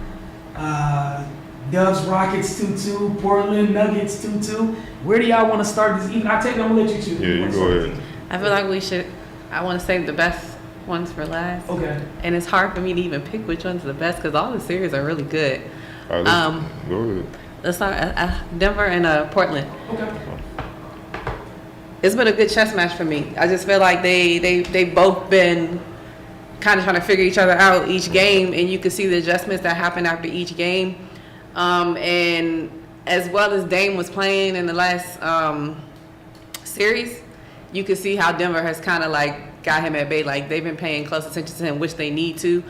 Dubs, Rockets 2-2, Portland, Nuggets 2-2. Where do y'all want to start this evening? I'm gonna let you choose. Yeah, you go ahead. I feel like I want to save the best ones for last. Okay. And it's hard for me to even pick which one's the best because all the series are really good. All right, go ahead. Let's start Denver and Portland. Okay. It's been a good chess match for me. I just feel like they both been kind of trying to figure each other out each game, and you can see the adjustments that happen after each game. And as well as Dame was playing in the last series, you can see how Denver has kind of like got him at bay. Like they've been paying close attention to him, which they need to.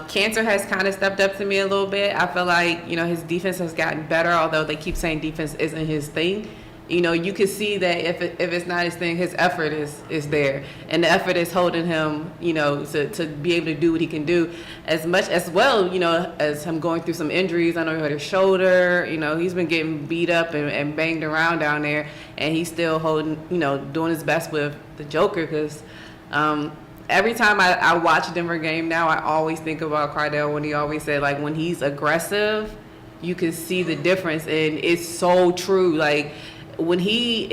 Cantor has kind of stepped up to me a little bit. I feel like, his defense has gotten better, although they keep saying defense isn't his thing. you know, you can see that if it's not his thing, his effort is there, and the effort is holding him, you know, to be able to do what he can do, as much as well, you know, as him going through some injuries. I know he hurt his shoulder, you know, he's been getting beat up and banged around down there, and he's still holding, you know, doing his best with the Joker, because every time I watch a Denver game now, I always think about Cardell when he always said, like, when he's aggressive, you can see the difference, and it's so true. Like, when he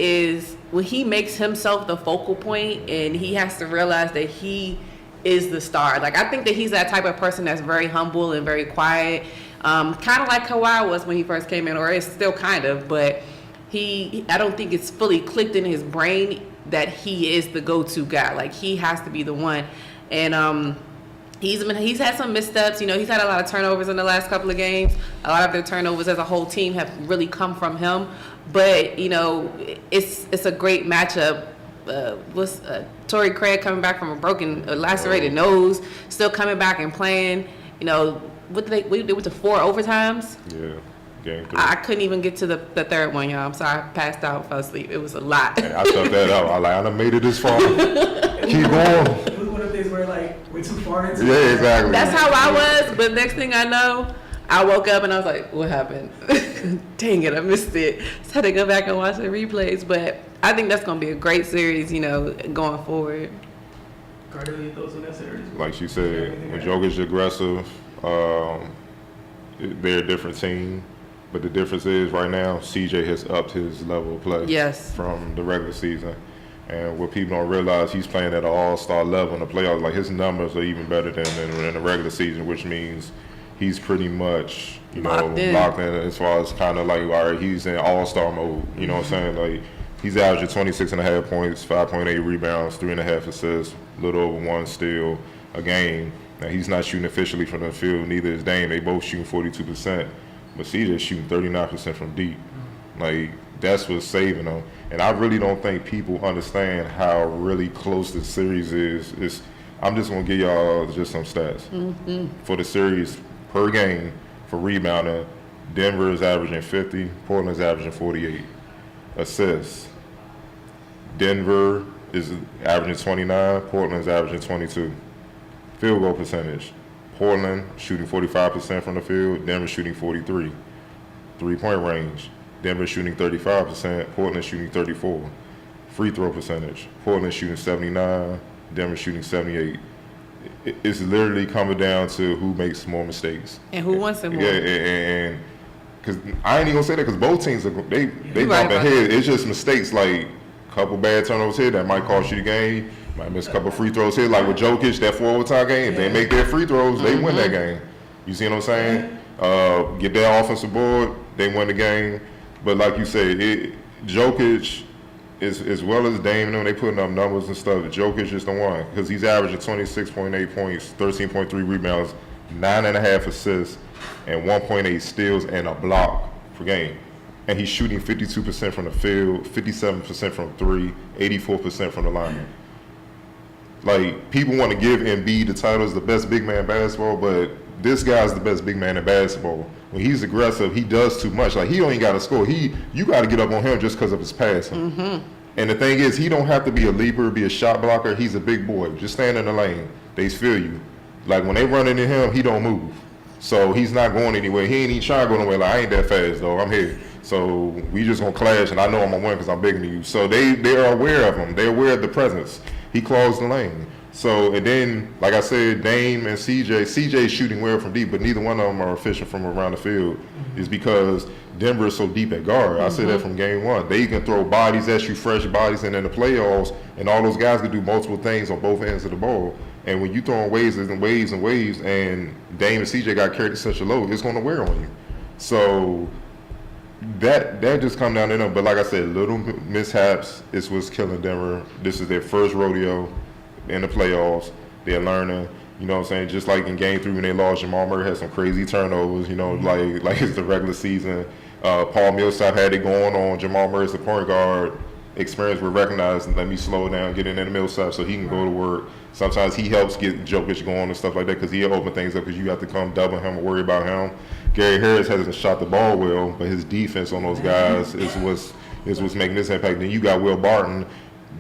makes himself the focal point and he has to realize that he is the star. Like, I think that he's that type of person that's very humble and very quiet, kind of like Kawhi was when he first came in, or it's still kind of, but I don't think it's fully clicked in his brain that he is the go-to guy. Like, he has to be the one. And he's had some missteps. You know, he's had a lot of turnovers in the last couple of games. A lot of their turnovers as a whole team have really come from him. But, you know, it's a great matchup. Torrey Craig coming back from a lacerated nose, still coming back and playing. You know, they went to 4 overtimes. Yeah. Game 3. I couldn't even get to the third one, y'all. I'm sorry, I passed out, fell asleep. It was a lot. And I took that out. I done made it this far. Keep going. It was one of those where, like, we're too far into it. Yeah, exactly. That's how I was, but next thing I know, I woke up and I was like, what happened? Dang it, I missed it. So I had to go back and watch the replays, but I think that's going to be a great series, you know, going forward. Cardell, any thoughts on that series? Like she said, when Joker's aggressive, they're a different team. But the difference is right now, CJ has upped his level of play from the regular season. And what people don't realize, he's playing at an all-star level in the playoffs. Like, his numbers are even better than in the regular season, which means he's pretty much, you know, locked in as far as kind of like, all right, he's in all-star mode. You know what I'm saying? Like, he's averaging 26.5 points, 5.8 rebounds, 3.5 assists, a little over 1 steal a game. Now, he's not shooting efficiently from the field, neither is Dame. They both shooting 42%. But CJ's shooting 39% from deep. Like, that's what's saving them. And I really don't think people understand how really close the series is. I'm just going to give y'all just some stats. For the series per game for rebounding, Denver is averaging 50, Portland's averaging 48. Assists, Denver is averaging 29, Portland's averaging 22. Field goal percentage, Portland shooting 45% from the field, Denver shooting 43. 3-point range, Denver shooting 35%, Portland shooting 34. Free throw percentage, Portland shooting 79, Denver shooting 78. It's literally coming down to who makes more mistakes. And who wants them more. Yeah, and because I ain't even gonna say that because both teams, they bump ahead. It's just mistakes, like a couple bad turnovers here that might cost you the game. Might miss a couple free throws here, like with Jokic, that 4 overtime game. If they make their free throws, they win that game. You see what I'm saying? Get their offensive board, they win the game. But like you said, Jokic, as well as Dame and them, they putting up numbers and stuff. Jokic is the one because he's averaging 26.8 points, 13.3 rebounds, 9.5 assists, and 1.8 steals and a block per game. And he's shooting 52% from the field, 57% from 3, 84% from the line. Like, people want to give Embiid the title as the best big man in basketball, but this guy's the best big man in basketball. When he's aggressive, he does too much. Like, he don't even got to score. You got to get up on him just because of his passing. And the thing is, he don't have to be a leaper, be a shot blocker. He's a big boy. Just stand in the lane. They feel you. Like, when they run into him, he don't move. So he's not going anywhere. He ain't even trying to go nowhere. Like, I ain't that fast, though. I'm here. So we just going to clash, and I know I'm going to win because I'm bigger than you. So they're aware of him. They're aware of the presence. He closed the lane. So, and then, like I said, Dame and CJ's shooting well from deep, but neither one of them are efficient from around the field. Is because Denver is so deep at guard. I said that from game 1. They can throw bodies at you, fresh bodies, and in the playoffs, and all those guys can do multiple things on both ends of the ball. And when you throwing waves and waves and waves, and Dame and CJ got carried to such a load, it's going to wear on you. So that just come down to them. But like I said, little mishaps is what's killing Denver. This is their first rodeo in the playoffs. They're learning, you know what I'm saying? Just like in game 3 when they lost, Jamal Murray had some crazy turnovers, you know, like it's the regular season. Paul Millsap had it going on. Jamal Murray's the point guard. Experience will recognize and let me slow down, get in the Millsap so he can go to work. Sometimes he helps get Jokic going and stuff like that because he'll open things up because you have to come double him or worry about him. Gary Harris hasn't shot the ball well, but his defense on those guys is what's is what's making this impact. Then you got Will Barton.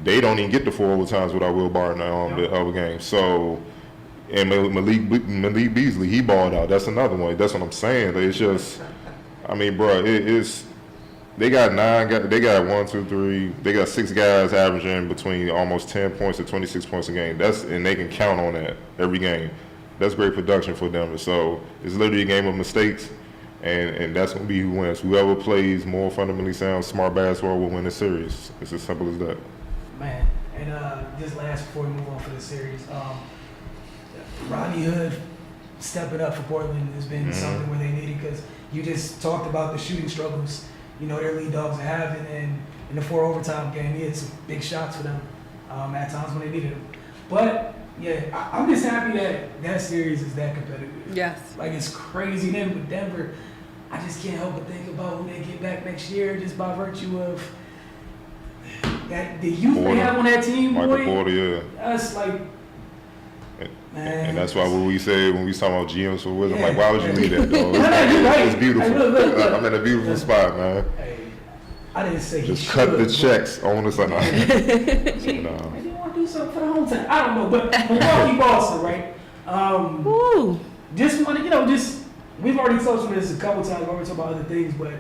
They don't even get the 4 overtimes without Will Barton the other game. So, and Malik Beasley, he balled out. That's another one. That's what I'm saying. It's just, I mean, bro, it's they got 9 guys. They got 1, 2, 3. They got 6 guys averaging between almost 10 points to 26 points a game. And they can count on that every game. That's great production for them. So it's literally a game of mistakes, and that's gonna be who wins. Whoever plays more fundamentally sound, smart basketball will win the series. It's as simple as that. Man, and just last before we move on for the series, Rodney Hood stepping up for Portland has been something where they needed, because you just talked about the shooting struggles, you know, their lead dogs are having, and in the 4 overtime game, he had some big shots for them at times when they needed them. But yeah, I'm just happy that series is that competitive. Yes. Like, it's crazy. Then with Denver, I just can't help but think about who they get back next year, just by virtue of that the youth they have on that team, Michael boy. Porter, yeah. That's like, man. And that's why when we said, when we talking about GMs for Wizards, I'm like, why would you leave that, dog? It's beautiful. Hey, look. I'm in a beautiful spot, man. Hey, I didn't say just cut the checks on us. Maybe you want to do something for the home team. I don't know, but Milwaukee, Boston, right? Just want to, just we've already touched on this a couple times. We already talked about other things, but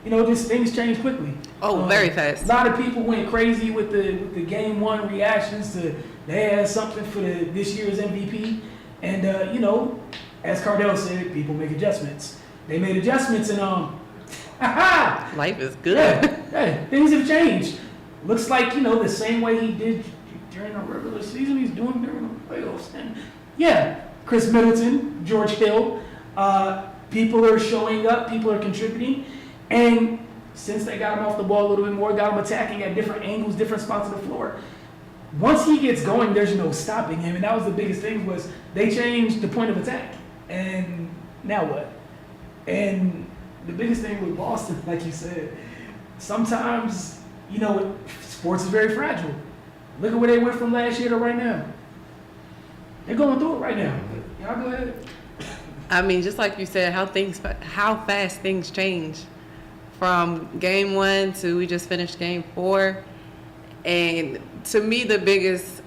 just things change quickly. Oh, very fast. A lot of people went crazy with the game 1 reactions to they had something for this year's MVP, and as Cardell said, people make adjustments. They made adjustments, and life is good. Yeah, things have changed. Looks like the same way he did during the regular season, he's doing during the playoffs. And yeah, Chris Middleton, George Hill, people are showing up, people are contributing, and since they got him off the ball a little bit more, got him attacking at different angles, different spots of the floor. Once he gets going, there's no stopping him, and that was the biggest thing, was they changed the point of attack. And now what? And the biggest thing with Boston, like you said, sometimes, sports is very fragile. Look at where they went from last year to right now. They're going through it right now. Y'all go ahead. I mean, just like you said, how fast things change. From game 1 to we just finished game 4. And to me, the biggest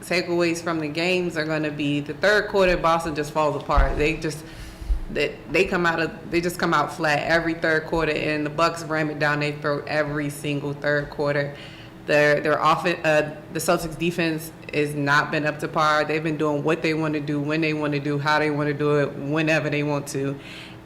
takeaways from the games are going to be the third quarter. Boston just falls apart. They just come out flat every third quarter, and the Bucks ram it down their throat every single third quarter. Their offense, the Celtics defense has not been up to par. They've been doing what they want to do, when they want to do, how they want to do it, whenever they want to.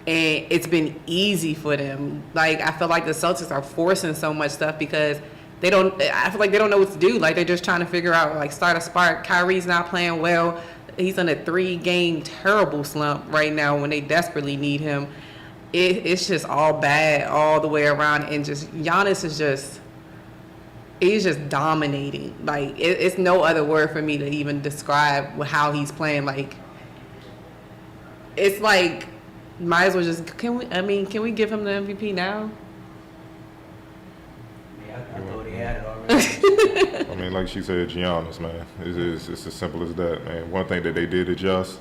And it's been easy for them. Like, I feel like the Celtics are forcing so much stuff because I feel like they don't know what to do. Like, they're just trying to figure out, like, start a spark. Kyrie's not playing well. He's in a 3-game terrible slump right now when they desperately need him. It's just all bad all the way around. And just Giannis is he's just dominating. Like, it's no other word for me to even describe how he's playing. Like, it's like, might as well just, can we give him the MVP now? Yeah, I thought he had it already. I mean, like she said, Giannis, man. It's as simple as that, man. One thing that they did adjust,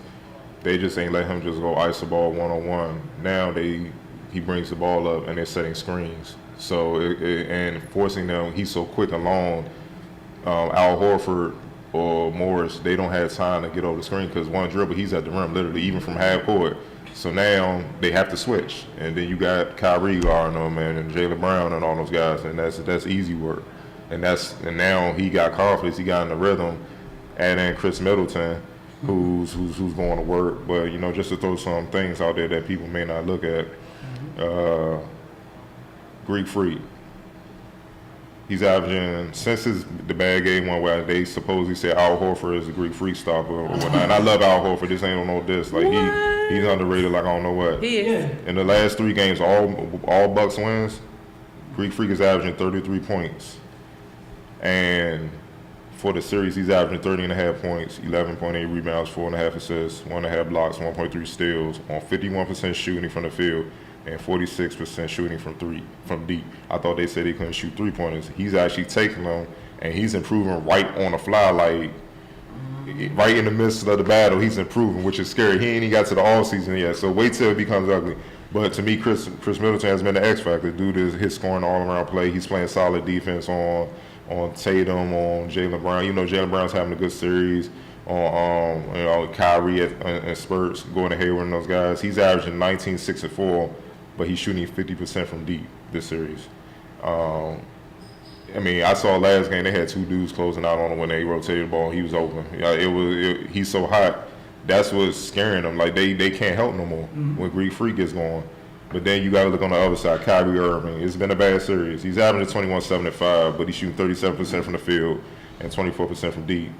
they just ain't let him just go ice the ball one-on-one. Now he brings the ball up and they're setting screens. So, and forcing them, he's so quick and long. Al Horford or Morris, they don't have time to get over the screen because one dribble, he's at the rim, literally, even from half court. So now they have to switch. And then you got Kyrie guarding them, and Jaylen Brown and all those guys, and that's easy work. And now he got confidence, he got in the rhythm, and then Chris Middleton, who's going to work. But just to throw some things out there that people may not look at, Greek Freak. He's averaging, since the bad game one where they supposedly said Al Horford is a Greek Freak stopper or whatnot. And I love Al Horford. This ain't no diss. Like he's underrated like I don't know what. He is. In the last 3 games, all Bucks wins, Greek Freak is averaging 33 points. And for the series, he's averaging 30.5 points, 11.8 rebounds, 4.5 assists, 1.5 blocks, 1.3 steals, on 51% shooting from the field, and 46% shooting from deep. I thought they said he couldn't shoot 3-pointers. He's actually taking them, and he's improving right on the fly, like right in the midst of the battle. He's improving, which is scary. He ain't even got to the all season yet, so wait till it becomes ugly. But to me, Chris Middleton has been the X factor. Dude is his scoring all around play. He's playing solid defense on Tatum, on Jaylen Brown. You know, Jaylen Brown's having a good series. On Kyrie and spurts, going to Hayward and those guys. He's averaging 19, 6, and 4, but he's shooting 50% from deep this series. I mean, I saw last game they had two dudes closing out on him when they rotated the ball. He was open. He's so hot. That's what's scaring them. Like they can't help no more when Greek Freak gets going. But then you got to look on the other side. Kyrie Irving. It's been a bad series. He's averaging 21, 7, and 5, but he's shooting 37% from the field and 24% from deep.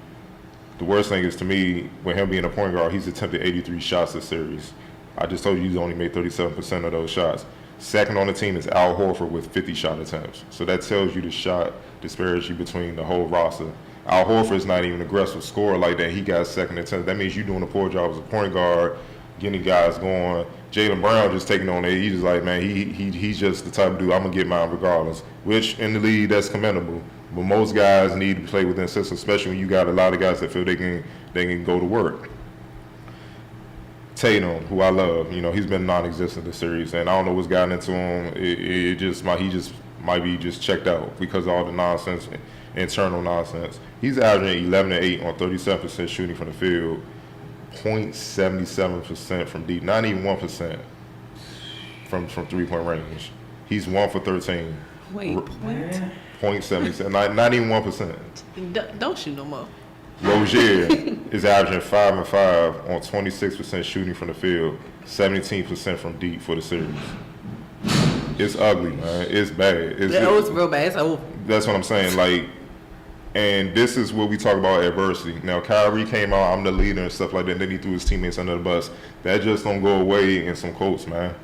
The worst thing is, to me, with him being a point guard, he's attempted 83 shots this series. I just told you he's only made 37% of those shots. Second on the team is Al Horford with 50 shot attempts. So that tells you the shot disparity between the whole roster. Al Horford is not even an aggressive scorer like that. He got second attempt. That means you're doing a poor job as a point guard, getting guys going. Jaylen Brown just taking on it. He's just like, man, he's just the type of dude, I'm going to get mine regardless. Which, in the league, that's commendable. But most guys need to play within system, especially when you got a lot of guys that feel they can go to work. Tatum, who I love, he's been non-existent this series, and I don't know what's gotten into him. He just might be just checked out because of all the nonsense, internal nonsense. He's averaging 11 and 8 on 37% shooting from the field, 0.77% from deep, not even 1% from 3-point range. He's 1 for 13. Wait, what? 0.77, not even 1%. Don't shoot no more. Rozier is averaging 5 and 5 on 26% shooting from the field, 17% from deep for the series. It's ugly, man. It's bad. It's real bad. It's over. That's what I'm saying. Like, and this is what we talk about adversity. Now, Kyrie came out, I'm the leader and stuff like that, and then he threw his teammates under the bus. That just don't go away in some quotes, man.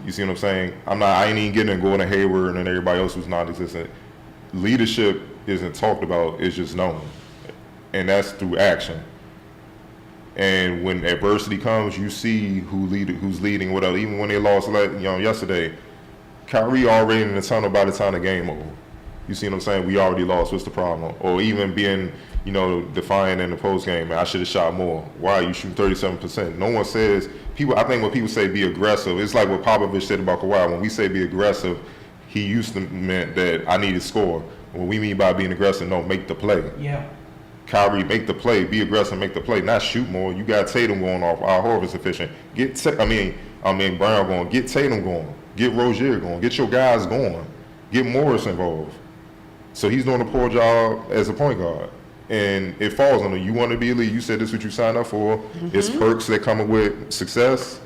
You see what I'm saying? I ain't even getting Gordon Hayward and everybody else who's non-existent. Leadership isn't talked about, it's just known. And that's through action. And when adversity comes, you see who's leading, whatever. Even when they lost yesterday, Kyrie already in the tunnel by the time the game over. You see what I'm saying? We already lost. What's the problem? Or even being, defiant in the post game. Man, I should have shot more. Why? You shoot 37%. No one says I think when people say be aggressive, it's like what Popovich said about Kawhi. When we say be aggressive, he used to meant that I need to score. What we mean by being aggressive, no, make the play. Yeah. Kyrie, make the play, be aggressive, make the play, not shoot more. You got Tatum going off. Al Horford's efficient. Brown going. Get Tatum going. Get Rozier going. Get your guys going. Get Morris involved. So he's doing a poor job as a point guard. And it falls on him. You want to be elite. You said this is what you signed up for. It's perks that come with success.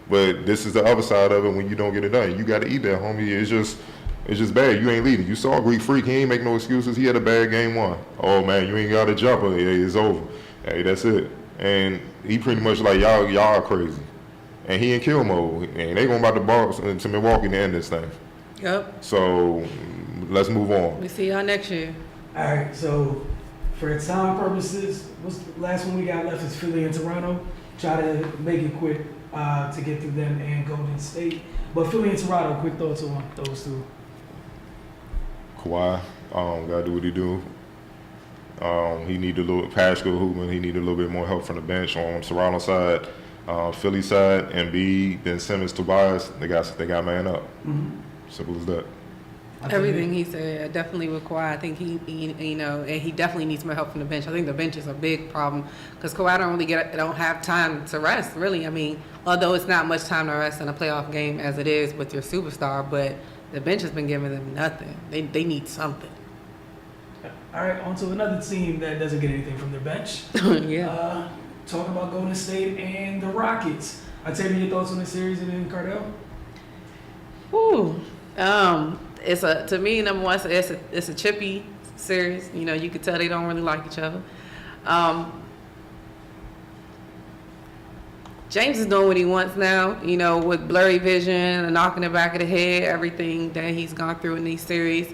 But this is the other side of it when you don't get it done. You got to eat that, homie. It's just bad. You ain't leading. You saw Greek Freak. He ain't make no excuses. He had a bad game one. Oh, man, you ain't got a jumper. Hey, it's over. Hey, that's it. And he pretty much like, y'all are crazy. And he in kill mode. And they going about the ball to Milwaukee to end this thing. Yep. So let's move on. We see y'all next year. All right, so for time purposes, what's the last one we got left is Philly and Toronto. Try to make it quick to get through them and Golden State. But Philly and Toronto, quick thoughts on those two. Kawhi, gotta do what he do. He need a little Pascal Hoopman. He need a little bit more help from the bench on Toronto side. Philly side, Embiid, then Simmons, Tobias. They got man up. Simple as that. Everything he said, definitely with Kawhi. I think he and he definitely needs more help from the bench. I think the bench is a big problem because Kawhi don't have time to rest. Really, I mean, although it's not much time to rest in a playoff game as it is with your superstar, but the bench has been giving them nothing. They need something. All right, on to another team that doesn't get anything from their bench. Yeah. Talk about Golden State and the Rockets. I'll tell you your thoughts on the series and then Cardell. Woo. It's to me, number one, it's a chippy series. You could tell they don't really like each other. James is doing what he wants now, with blurry vision, a knock in the back of the head, everything that he's gone through in these series.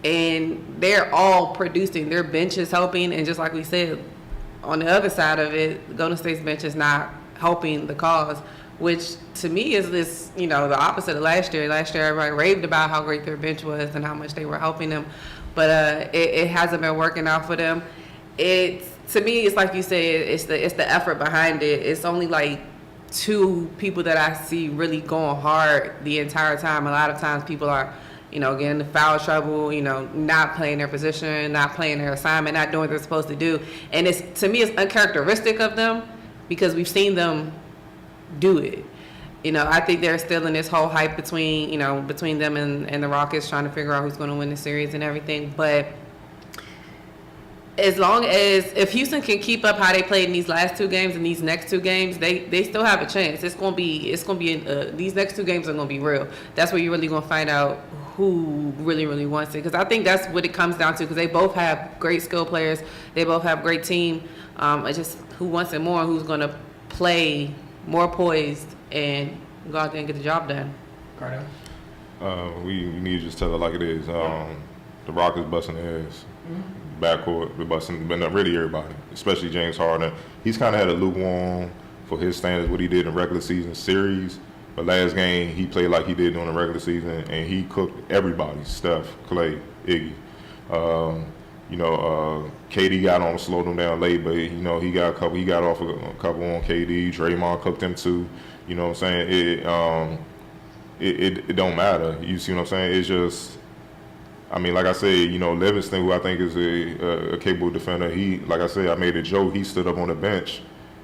And they're all producing. Their bench is helping. And just like we said, on the other side of it, Golden State's bench is not helping the cause, which to me is this, the opposite of last year. Last year, everybody raved about how great their bench was and how much they were helping them. But it hasn't been working out for them. To me, it's like you said, it's the effort behind it. It's only like two people that I see really going hard the entire time. A lot of times people are, getting into foul trouble, not playing their position, not playing their assignment, not doing what they're supposed to do. And to me, it's uncharacteristic of them because we've seen them do it. I think they're still in this whole hype between them and the Rockets, trying to figure out who's going to win the series and everything. But as long as if Houston can keep up how they played in these last two games and these next two games, they still have a chance. It's gonna be these next two games are gonna be real. That's where you're really gonna find out who really wants it. Because I think that's what it comes down to. Because they both have great skill players, they both have great team. It's just who wants it more, who's gonna play more poised and go out there and get the job done. Cardell? We need to just tell it like it is. The Rockets busting their ass. Backcourt, they're busting, but not really everybody, especially James Harden. He's kind of had a lukewarm for his standards, what he did in regular season series. But last game, he played like he did during the regular season, and he cooked everybody, Steph, Clay, Iggy. KD got on, slowed him down late, but, he got off a couple on KD. Draymond cooked him too. You know what I'm saying? It don't matter. You see what I'm saying? It's just, like I said, Livingston, who I think is a capable defender, like I said, I made a joke. He stood up on the bench,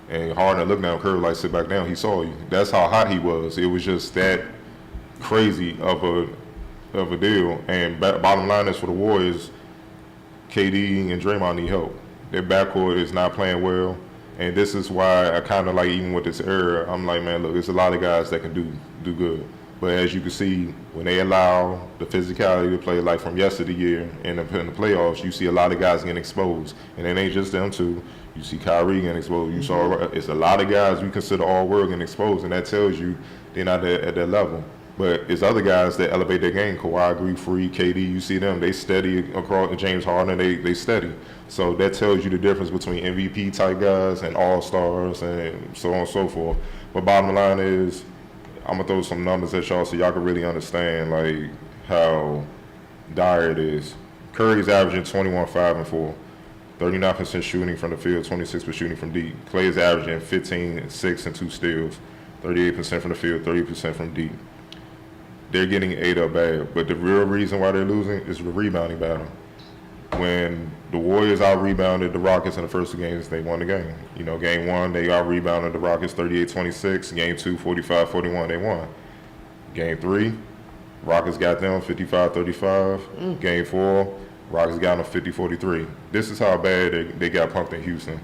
and Harden looked down curve like, sit back down. He saw you. That's how hot he was. It was just that crazy of a deal. And bottom line is for the Warriors, KD and Draymond need help. Their backcourt is not playing well, and this is why I kind of like, even with this era, I'm like, man, look, there's a lot of guys that can do good. But as you can see, when they allow the physicality to play like from yesteryear in the playoffs, you see a lot of guys getting exposed. And it ain't just them two. You see Kyrie getting exposed. You saw it's a lot of guys we consider all world getting exposed, and that tells you they're not at that level. But it's other guys that elevate their game. Kawhi, Free, KD, you see them. They steady across James Harden, they steady. So that tells you the difference between MVP type guys and all-stars and so on and so forth. But bottom line is, I'm going to throw some numbers at y'all so y'all can really understand like how dire it is. Curry's averaging 21, 5, and 4. 39% shooting from the field, 26% shooting from deep. Clay is averaging 15, 6, and 2 steals. 38% from the field, 30% from deep. They're getting ate up bad, but the real reason why they're losing is the rebounding battle. When the Warriors out-rebounded the Rockets in the first two games, they won the game. Game one, they out-rebounded the Rockets 38-26. Game two, 45-41, they won. Game three, Rockets got them 55-35. Game four, Rockets got them 50-43. This is how bad they got punked in Houston.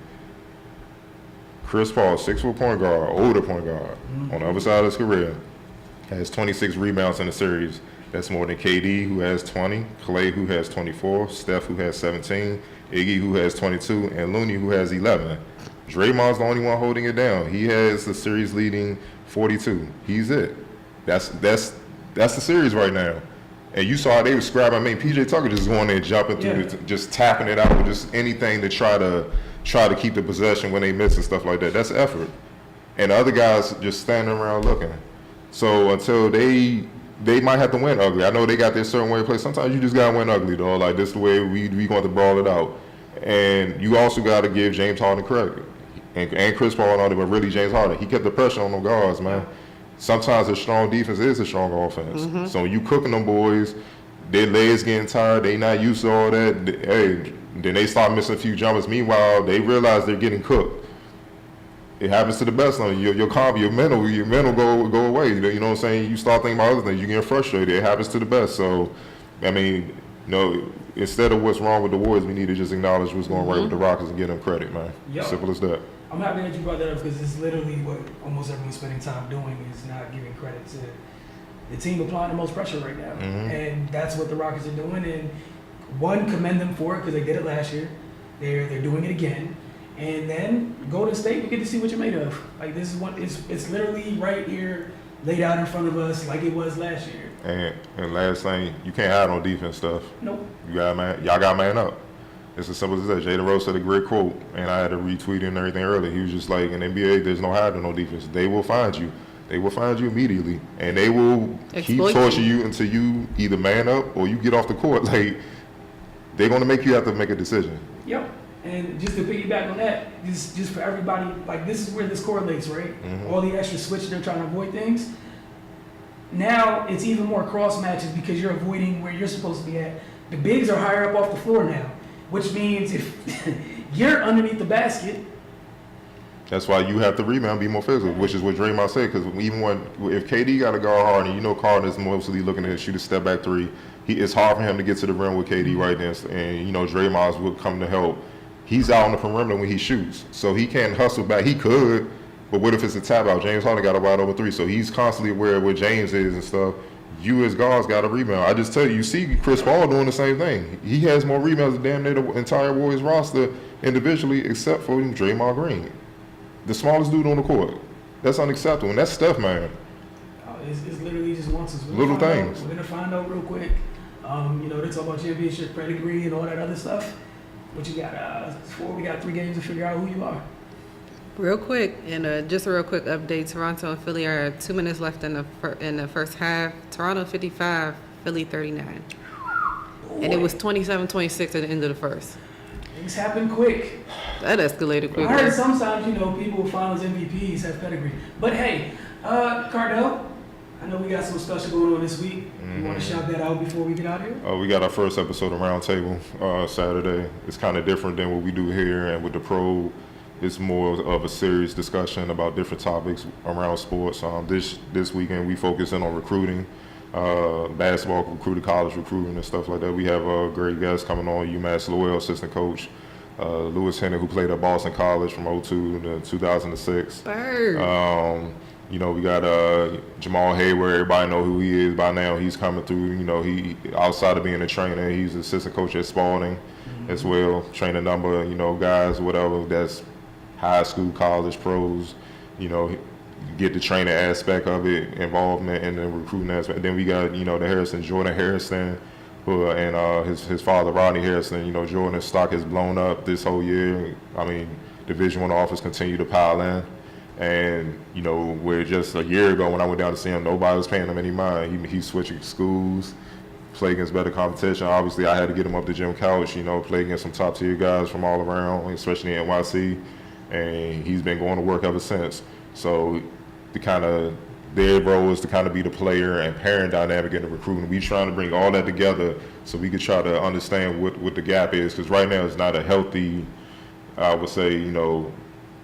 Chris Paul, 6-foot point guard, older point guard, on the other side of his career, has 26 rebounds in the series. That's more than KD, who has 20, Clay, who has 24, Steph, who has 17, Iggy, who has 22, and Looney, who has 11. Draymond's the only one holding it down. He has the series leading 42. He's it. That's the series right now. And you saw how they were scrapping. PJ Tucker just going there, jumping through, just tapping it out with just anything to try to keep the possession when they miss and stuff like that. That's effort. And the other guys just standing around looking. So until they might have to win ugly. I know they got their certain way to play. Sometimes you just got to win ugly, though. Like, this is the way we going to brawl it out. And you also got to give James Harden credit. And Chris Paul and all that, but really James Harden. He kept the pressure on them guards, man. Sometimes a strong defense is a strong offense. So when you cooking them boys, their legs getting tired, they not used to all that. Then they start missing a few jumpers. Meanwhile, they realize they're getting cooked. It happens to the best of you. Your mental go away. You know what I'm saying? You start thinking about other things. You get frustrated. It happens to the best. So, instead of what's wrong with the Warriors, we need to just acknowledge what's going right with the Rockets and give them credit, man. Yep. Simple as that. I'm happy that you brought that up because it's literally what almost everyone's spending time doing is not giving credit to the team applying the most pressure right now. And that's what the Rockets are doing. And one, commend them for it because they did it last year. They're doing it again. And then Golden State, we get to see what you're made of. Like, this is what it's literally right here, laid out in front of us like it was last year. And last thing, you can't hide on defense stuff. Nope. Y'all got man up. It's as simple as that. Jada Rose said a great quote, and I had to retweet it and everything earlier. He was just like, in NBA, there's no hiding on defense. They will find you. They will find you immediately, and they will keep torturing you until you either man up or you get off the court. Like, they're going to make you have to make a decision. Yep. And And just to piggyback on that, just for everybody, like this is where this correlates, right? Mm-hmm. All the extra switches, they're trying to avoid things. Now it's even more cross matches because you're avoiding where you're supposed to be at. The bigs are higher up off the floor now, which means if you're underneath the basket. That's why you have to rebound, be more physical, which is what Draymond said. Because even if KD got to guard Harden, you know Harden is mostly looking to shoot a step back three. It's hard for him to get to the rim with KD right there, and you know Draymond will come to help. He's out on the perimeter when he shoots, so he can't hustle back. He could, but what if it's a tap out? James Harden got a wide open three, so he's constantly aware of where James is and stuff. You as guards got a rebound. I just tell you, you see Chris Paul doing the same thing. He has more rebounds than damn near the entire Warriors roster individually, except for Draymond Green, the smallest dude on the court. That's unacceptable, and that's Steph, man. It's literally just once. Little things. We're gonna find out real quick. You know, they talk about championship pedigree and all that other stuff. What you got? We got 3 games to figure out who you are. Real quick, and just a real quick update. Toronto and Philly are 2 minutes left in the first half. Toronto 55, Philly 39. And it was 27-26 at the end of the first. Things happen quick. That escalated quickly. I heard sometimes, you know, people with finals MVPs have pedigree. But hey, Cardell, I know we got some special going on this week. You want to shout that out before we get out of here? We got our first episode of Roundtable Saturday. It's kind of different than what we do here, and with the Pro, it's more of a serious discussion about different topics around sports. This weekend we focus in on recruiting, basketball recruiting, college recruiting, and stuff like that. We have a great guest coming on, UMass Loyola assistant coach, Lewis Henry, who played at Boston College from 2002 to 2006. You know, we got Jamal Hayward. Everybody know who he is by now. He's coming through. You know, he outside of being a trainer, he's assistant coach at Spalding as well, training a number of, you know, guys, whatever, that's high school, college, pros. You know, get the training aspect of it, involvement in the recruiting aspect. And then we got, you know, Jordan Harrison, who, and his father, Rodney Harrison. You know, Jordan's stock has blown up this whole year. I mean, Division I offers continue to pile in. And, you know, where just a year ago when I went down to see him, nobody was paying him any mind. He's switching schools, play against better competition. Obviously, I had to get him up the gym couch, you know, play against some top-tier guys from all around, especially in NYC. And he's been going to work ever since. So their role is to kind of be the player and parent dynamic in the recruiting. We trying to bring all that together so we could try to understand what the gap is. Because right now it's not a healthy, I would say, you know,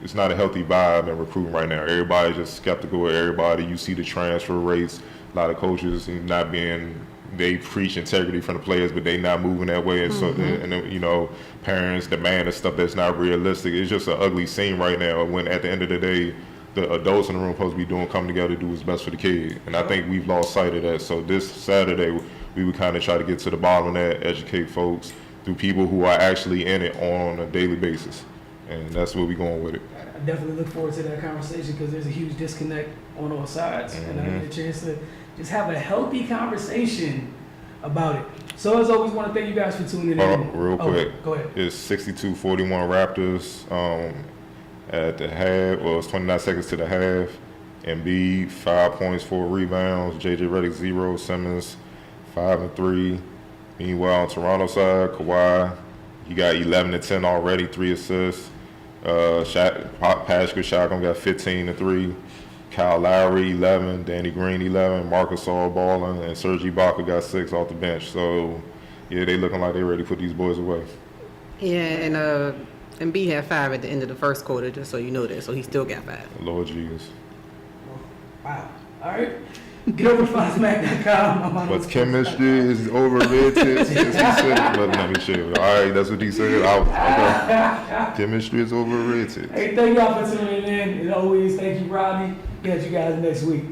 it's not a healthy vibe in recruiting right now. Everybody's just skeptical of everybody. You see the transfer rates. A lot of coaches not being, they preach integrity from the players, but they not moving that way. And so, and you know, parents demanding stuff that's not realistic. It's just an ugly scene right now. When at the end of the day, the adults in the room supposed to be come together to do what's best for the kid. And I think we've lost sight of that. So this Saturday, we would kind of try to get to the bottom of that, educate folks through people who are actually in it on a daily basis. And that's where we're going with it. I definitely look forward to that conversation because there's a huge disconnect on all sides. And I get a chance to just have a healthy conversation about it. So as always, want to thank you guys for tuning in. Real quick, go ahead. It's 62-41 Raptors at the half, well, it's 29 seconds to the half. Embiid, 5 points, 4 rebounds. JJ Redick, 0. Simmons, 5 and 3. Meanwhile, on Toronto side, Kawhi, he got 11 and 10 already, 3 assists. Pascal Siakam got 15 and 3. Kyle Lowry 11, Danny Green 11, Marcus All balling, and Serge Ibaka got 6 off the bench. So yeah, they looking like they ready to put these boys away. Yeah, and Embiid had 5 at the end of the first quarter, just so you know that. So he still got 5. Lord Jesus. Wow. All right. Get over to FoxMac.com. But chemistry is overrated. Let me share. All right, that's what he said. Okay. Chemistry is overrated. Hey, thank y'all for tuning in. As always, thank you, Rodney. Catch you guys next week.